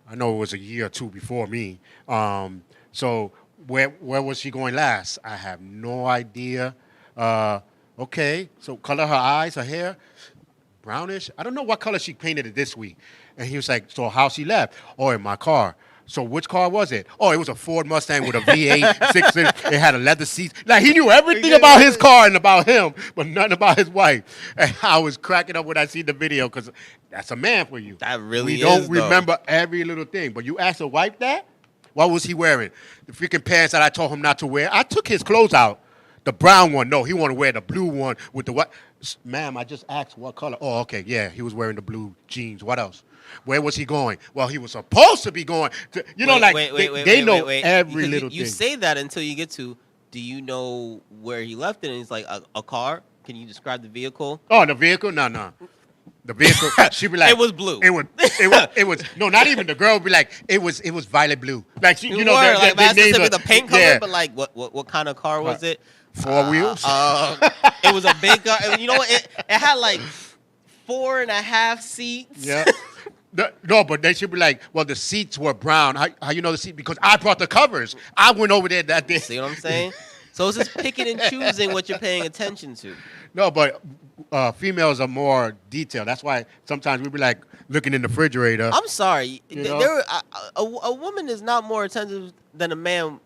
I know it was a year or two before me. So where was she going last? I have no idea. Okay, so color her eyes, her hair, brownish. I don't know what color she painted it this week. And he was like, so how she left? Oh, in my car. So which car was it? Oh, it was a Ford Mustang with a V8 6. It had a leather seat. Like, he knew everything about his car and about him, but nothing about his wife. And I was cracking up when I see the video because that's a man for you. That really is. We don't remember every little thing. But you ask a wife that, what was he wearing? The freaking pants that I told him not to wear. I took his clothes out. The brown one. No, he wanted to wear the blue one with the what? Ma'am, I just asked what color. Oh, okay. Yeah, he was wearing the blue jeans. What else? Where was he going? Well, he was supposed to be going to, they know every little thing. You say that until you get to, do you know where he left it? And he's like, a car? Can you describe the vehicle? Oh, the vehicle? No. The vehicle, she'd be like, it was blue. It was, no, not even the girl would be like, it was violet blue. Like, they named the paint color, but like, what kind of car was it? 4 wheels? It was a big car. You know what? It had like 4.5 seats. Yeah. No, but they should be like, well, the seats were brown. How you know the seat? Because I brought the covers. I went over there that day. See what I'm saying? So it's just picking and choosing what you're paying attention to. No, but females are more detailed. That's why sometimes we be like looking in the refrigerator. I'm sorry. A woman is not more attentive than a man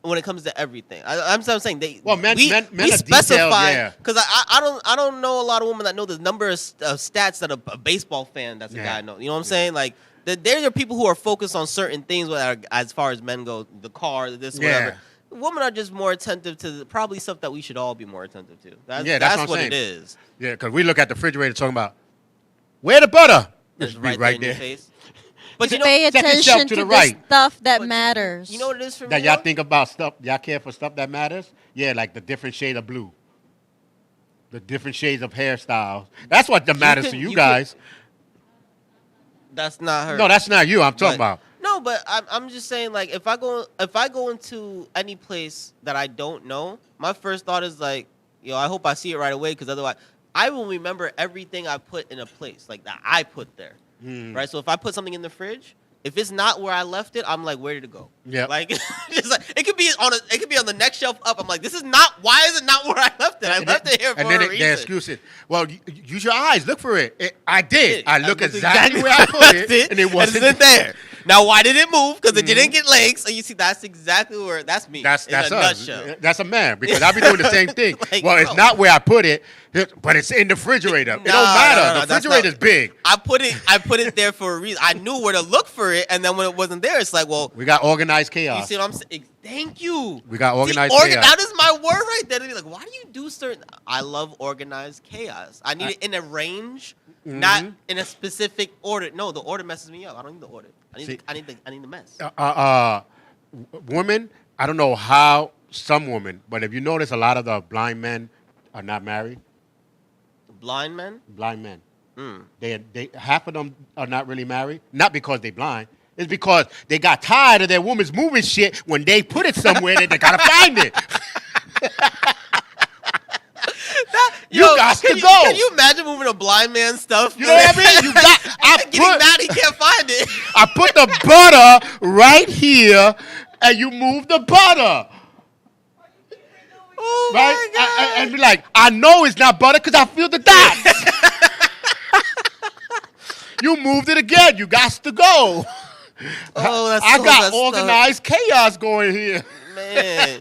when it comes to everything. I'm saying men are specify because I don't know a lot of women that know the number of stats that a baseball fan that's a guy knows. You know what I'm saying? Like there are people who are focused on certain things as far as men go, the car, this, whatever. Women are just more attentive to probably stuff that we should all be more attentive to. That's what it is. Yeah, because we look at the refrigerator talking about where the butter. It's right there. In your face. But pay attention to the stuff that matters. You know what it is for me? That y'all think about stuff, y'all care for stuff that matters? Yeah, like the different shade of blue. The different shades of hairstyles. That's what matters to you guys. That's not her. No, that's not you. I'm talking about. No, but I'm just saying, like, if I go into any place that I don't know, my first thought is like, I hope I see it right away, because otherwise I will remember everything I put in a place, like that I put there. Right, so if I put something in the fridge, if it's not where I left it, I'm like, where did it go? Yeah, like, just like it could be on the next shelf up. I'm like, this is not. Why is it not where I left it? I left it here for a reason. And then they excuse it. Well, use your eyes. Look for it. I did. I look exactly where I put it, and it wasn't there. Now, why did it move? Because it didn't get legs. So you see, that's exactly where that's me. That's in a us. nutshell. That's a man because I be doing the same thing. Like, well, it's bro. not where I put it, but it's in the refrigerator. It don't matter. The that's refrigerator's big. I put it there for a reason. I knew where to look for it, and then when it wasn't there, it's like, well, We got organized you chaos. see what I'm saying? Thank you. We got organized See, chaos. that is my word right there. To be like, why do you do certain? I love organized chaos. I need it in a range, not in a specific order. No, the order messes me up. I don't need the order. I need the mess. Women, I don't know how some women, but if you notice, a lot of the blind men are not married. Blind men. Blind men. They half of them are not really married. Not because they blind. It's because they got tired of their woman's moving shit. When they put it somewhere, they gotta find it. You got to go. Can you imagine moving a blind man stuff? You know what I mean? You got. Getting mad he can't find it. I put the butter right here, and you move the butter. Oh Right? my God. And be like, I know it's not butter because I feel the dots. You moved it again. You got to go. Oh, that's I so got messed organized chaos going here. up. Man.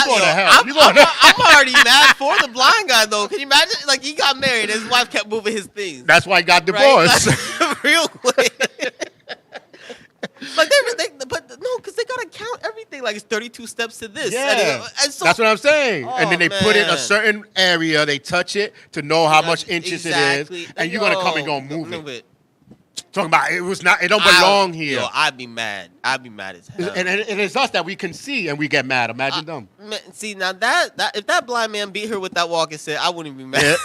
Going to hell. You going to I'm already mad for the blind guy though. Can you imagine? Like he got married, and his wife kept moving his things. That's why he got divorced. Right? Real quick. Like but no, because they gotta count everything. Like it's 32 steps to this. Yeah, and so, that's what I'm saying. Oh, and then they put it in a man. certain area. They touch it to know how much inches exactly. it is, and you're gonna come and go move Move it. Talking about it was not. It don't belong here. Yo, I'd be mad. I'd be mad as hell. And it's us that we can see and we get mad. Imagine them. Man, see now that if that blind man beat her with that walking stick, I wouldn't be mad.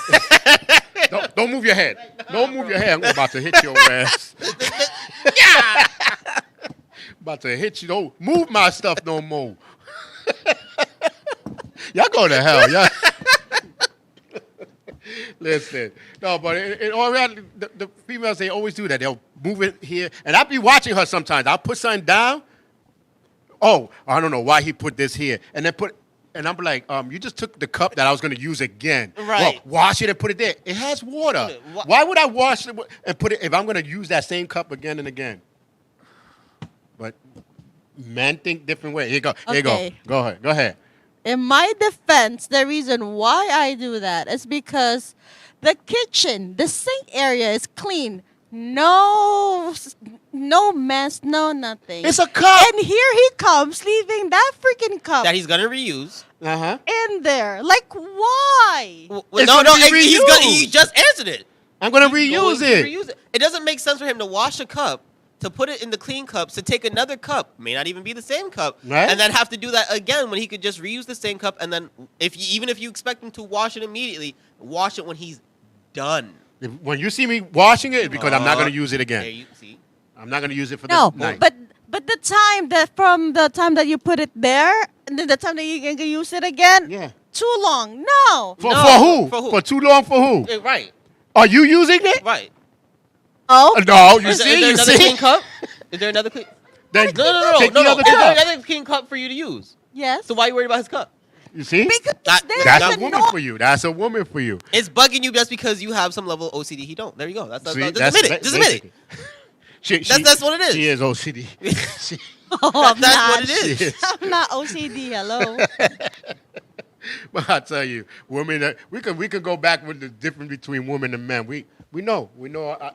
Yeah. Don't move your head. Don't move your head. I'm about to hit your ass. Yeah. About to hit you. Don't move my stuff no more. Y'all go to hell. Y'all. Listen. No, but in all reality, the females, they always do that. They'll move it here. And I'll be watching her sometimes. I'll put something down. Oh, I don't know why he put this here. And then and I'm like, you just took the cup that I was going to use again. Right. Well, wash it and put it there. It has water. Why would I wash it and put it if I'm going to use that same cup again and again? But men think different ways. Here you go. Here you go. Okay. Go ahead. Go ahead. In my defense, the reason why I do that is because the kitchen, the sink area is clean. No mess, no nothing. It's a cup. And here he comes, leaving that freaking cup That he's gonna reuse. Uh-huh. in there. Like, why? Well, It's no, gonna be he reused. just answered it. I'm going to He's reuse going to it. reuse it. It doesn't make sense for him to wash a cup, to put it in the clean cups, to take another cup, may not even be the same cup, Right. and then have to do that again when he could just reuse the same cup, and then even if you expect him to wash it immediately, wash it when he's done. When you see me washing it, it's because I'm not going to use it There again. you see. I'm not going to use it for No, the night. but the time that from the time that you put it there and then the time that you can use it again, Yeah. too long. No. For, No, for who? for who? For too long for who? Yeah, right, Are you using it? right. Oh, No, you Is there see, another clean cup? Is there another clean? Then No. take the other Is there cup. another clean cup for you to use? yes. So why are you worried about his cup? You see? Because That- there's That's a a woman no- for you. That's a woman for you. It's bugging you just because you have some level of OCD. He don't. There you go. Just See? admit it. Just admit it. That's what it is. She is OCD. She- Oh, I'm That's not. what it she is. is. I'm not OCD. Hello. But I tell you, women, we can go back with the difference between women and men. We know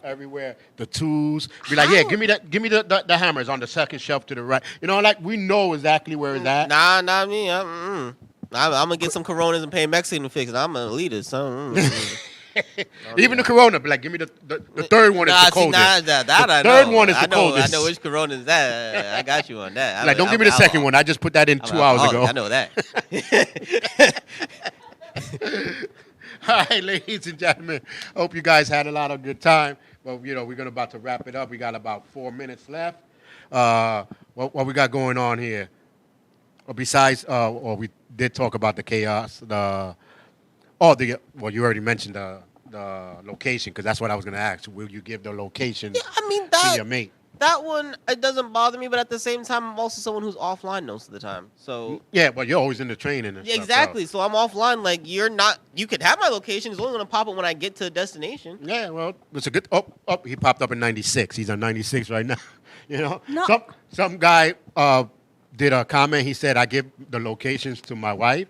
everywhere the tools. Be like, yeah, How? give me the hammers on the second shelf to the right. You know, like we know exactly where it's at. Nah, not me. I'm gonna get some Coronas and pay Mexican to fix it. I'm an elitist. So, Even the Corona, be like, give me the third one is the coldest. That The I know. third one is the I know, coldest. I know which Corona is that. I got you on that. Like, don't give me the second one. I just put that in 2 hours ago. I know that. All right, ladies and gentlemen. Hope you guys had a lot of good time. Well, we're about to wrap it up. We got about 4 minutes left. What we got going on here? Or besides, or we did talk about the chaos. You already mentioned the location because that's what I was going to ask. Will you give the location Yeah, I mean to that. your mate? that one, it doesn't bother me, but at the same time, I'm also someone who's offline most of the time. So Yeah, but you're always in the training and yeah, stuff, exactly. So I'm offline. Like you're not. You could have my location. It's only gonna pop up when I get to the destination. Yeah, well, it's a good. Oh, he popped up in '96. He's on '96 right now. You know, No. some guy did a comment. He said, "I give the locations to my wife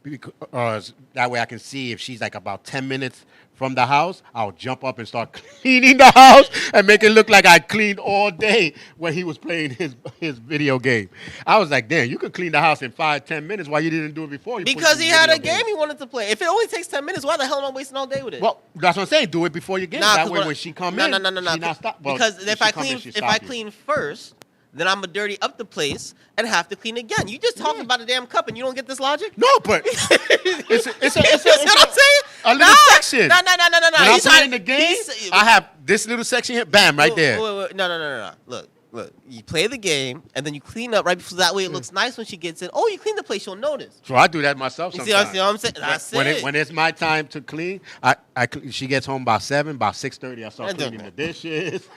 because that way I can see if she's like about 10 minutes from the house. I'll jump up and start cleaning the house and make it look like I cleaned all day when he was playing his video game." I was like, "Damn, you could clean the house in 5-10 minutes. Why you didn't do it before?" You Because put he your had a video game he wanted to play. If it only takes 10 minutes, why the hell am I wasting all day with it? Well, that's what I'm saying. Do it before you get Nah, that 'cause way when she come in, no. she not stop. Well, Because if she I come in, clean, she if stop I you. clean first, then I'm gonna dirty up the place and have to clean again. You just talked Yeah. about a damn cup and you don't get this logic? No, but it's You see what I'm saying? a little section. No. When I'm He's playing trying- the game, he's- I have this little section here. Bam, right there. Wait. No. Look. You play the game and then you clean up right before. That way it looks nice when she gets in. Oh, you clean the place, she'll notice. So I do that myself You sometimes. see what I'm saying? That's it. When it's my time to clean, she gets home by 7, by 6:30, I start That don't cleaning the dishes.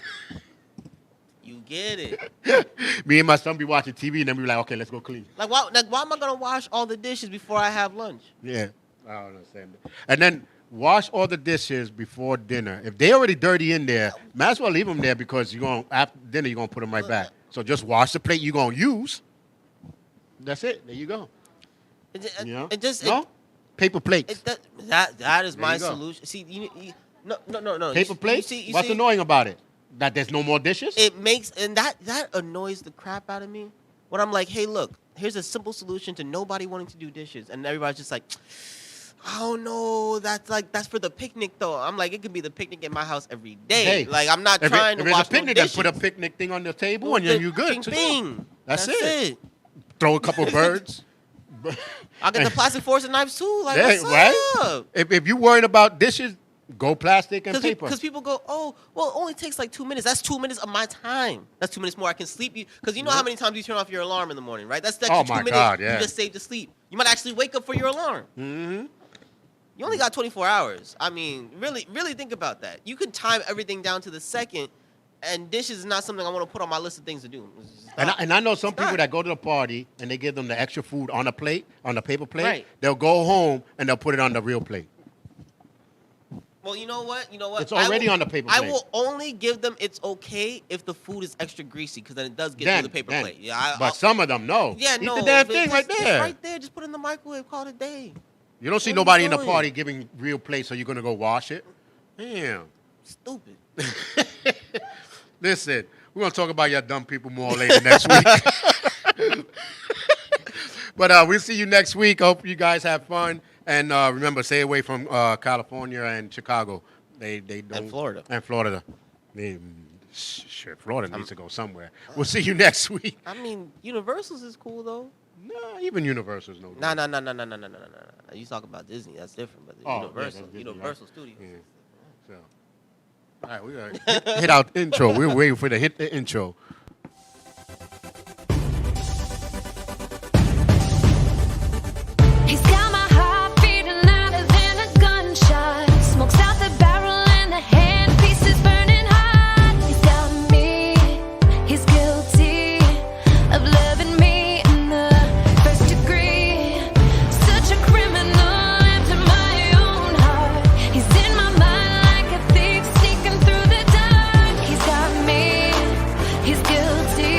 You get it. Me and my son be watching TV, and then we be like, okay, let's go clean. Like why am I gonna wash all the dishes before I have lunch? Yeah, I don't understand. And then wash all the dishes before dinner. If they already dirty in there, might as well leave them there because after dinner you're gonna put them right back. So just wash the plate you're gonna use. That's it. There you go. You know? Paper plates. That is There my you go. solution. See, no. Paper plates. You What's see, annoying about it? That there's no more dishes. It makes that annoys the crap out of me when I'm like, hey, look, here's a simple solution to nobody wanting to do dishes, and everybody's just like, oh no, that's for the picnic though. I'm like, it could be the picnic in my house every day. Hey, Like I'm not trying to if wash it's a picnic, no then dishes. put a picnic thing on the table, and then you're good. Bing, to go. bing. That's it. Throw a couple birds. I'll get the plastic forks and knives too. Like, Yeah, what's right? up? If you're worried about dishes, go plastic and paper. Because people go, oh, well, it only takes like 2 minutes. That's 2 minutes of my time. That's 2 minutes more. I can sleep. Because you know how many times you turn off your alarm in the morning, right? That's Oh, 2 my minutes God, yeah. you just saved to sleep. You might actually wake up for your alarm. Mm-hmm. You only got 24 hours. I mean, really think about that. You could time everything down to the second, and dishes is not something I want to put on my list of things to do. It's just not. And I know some It's people not. that go to the party and they give them the extra food on a plate, on the paper plate. Right. They'll go home and they'll put it on the real plate. Well, you know what? It's already on the paper I plate. will only give them it's okay if the food is extra greasy, because then it does get Then- through the paper then. plate. Yeah, But some of them, no. yeah, Eat no. the damn but thing right it's there. right there. Just put it in the microwave. Call it a day. You don't see What are nobody you in the doing? party giving real plates, so you're going to go wash it? Damn. Stupid. Listen, we're going to talk about your dumb people more later next week. But we'll see you next week. Hope you guys have fun. And remember, stay away from California and Chicago. They don't. And Florida. And Florida. Shit, Florida needs to go somewhere. We'll see you next week. I mean, Universal's is cool though. Nah, even Universal's no good. No. You talk about Disney, that's different. But Oh, yeah, Universal, that's Disney, Universal right? Studios. Yeah. So, all right, we gotta hit our intro. We're waiting for the hit the intro. He's got my heart beating louder than a gunshot. Smokes out the barrel and the handpiece is burning hot. He's got me, he's guilty of loving me in the first degree. Such a criminal after my own heart. He's in my mind like a thief sneaking through the dark. He's got me, he's guilty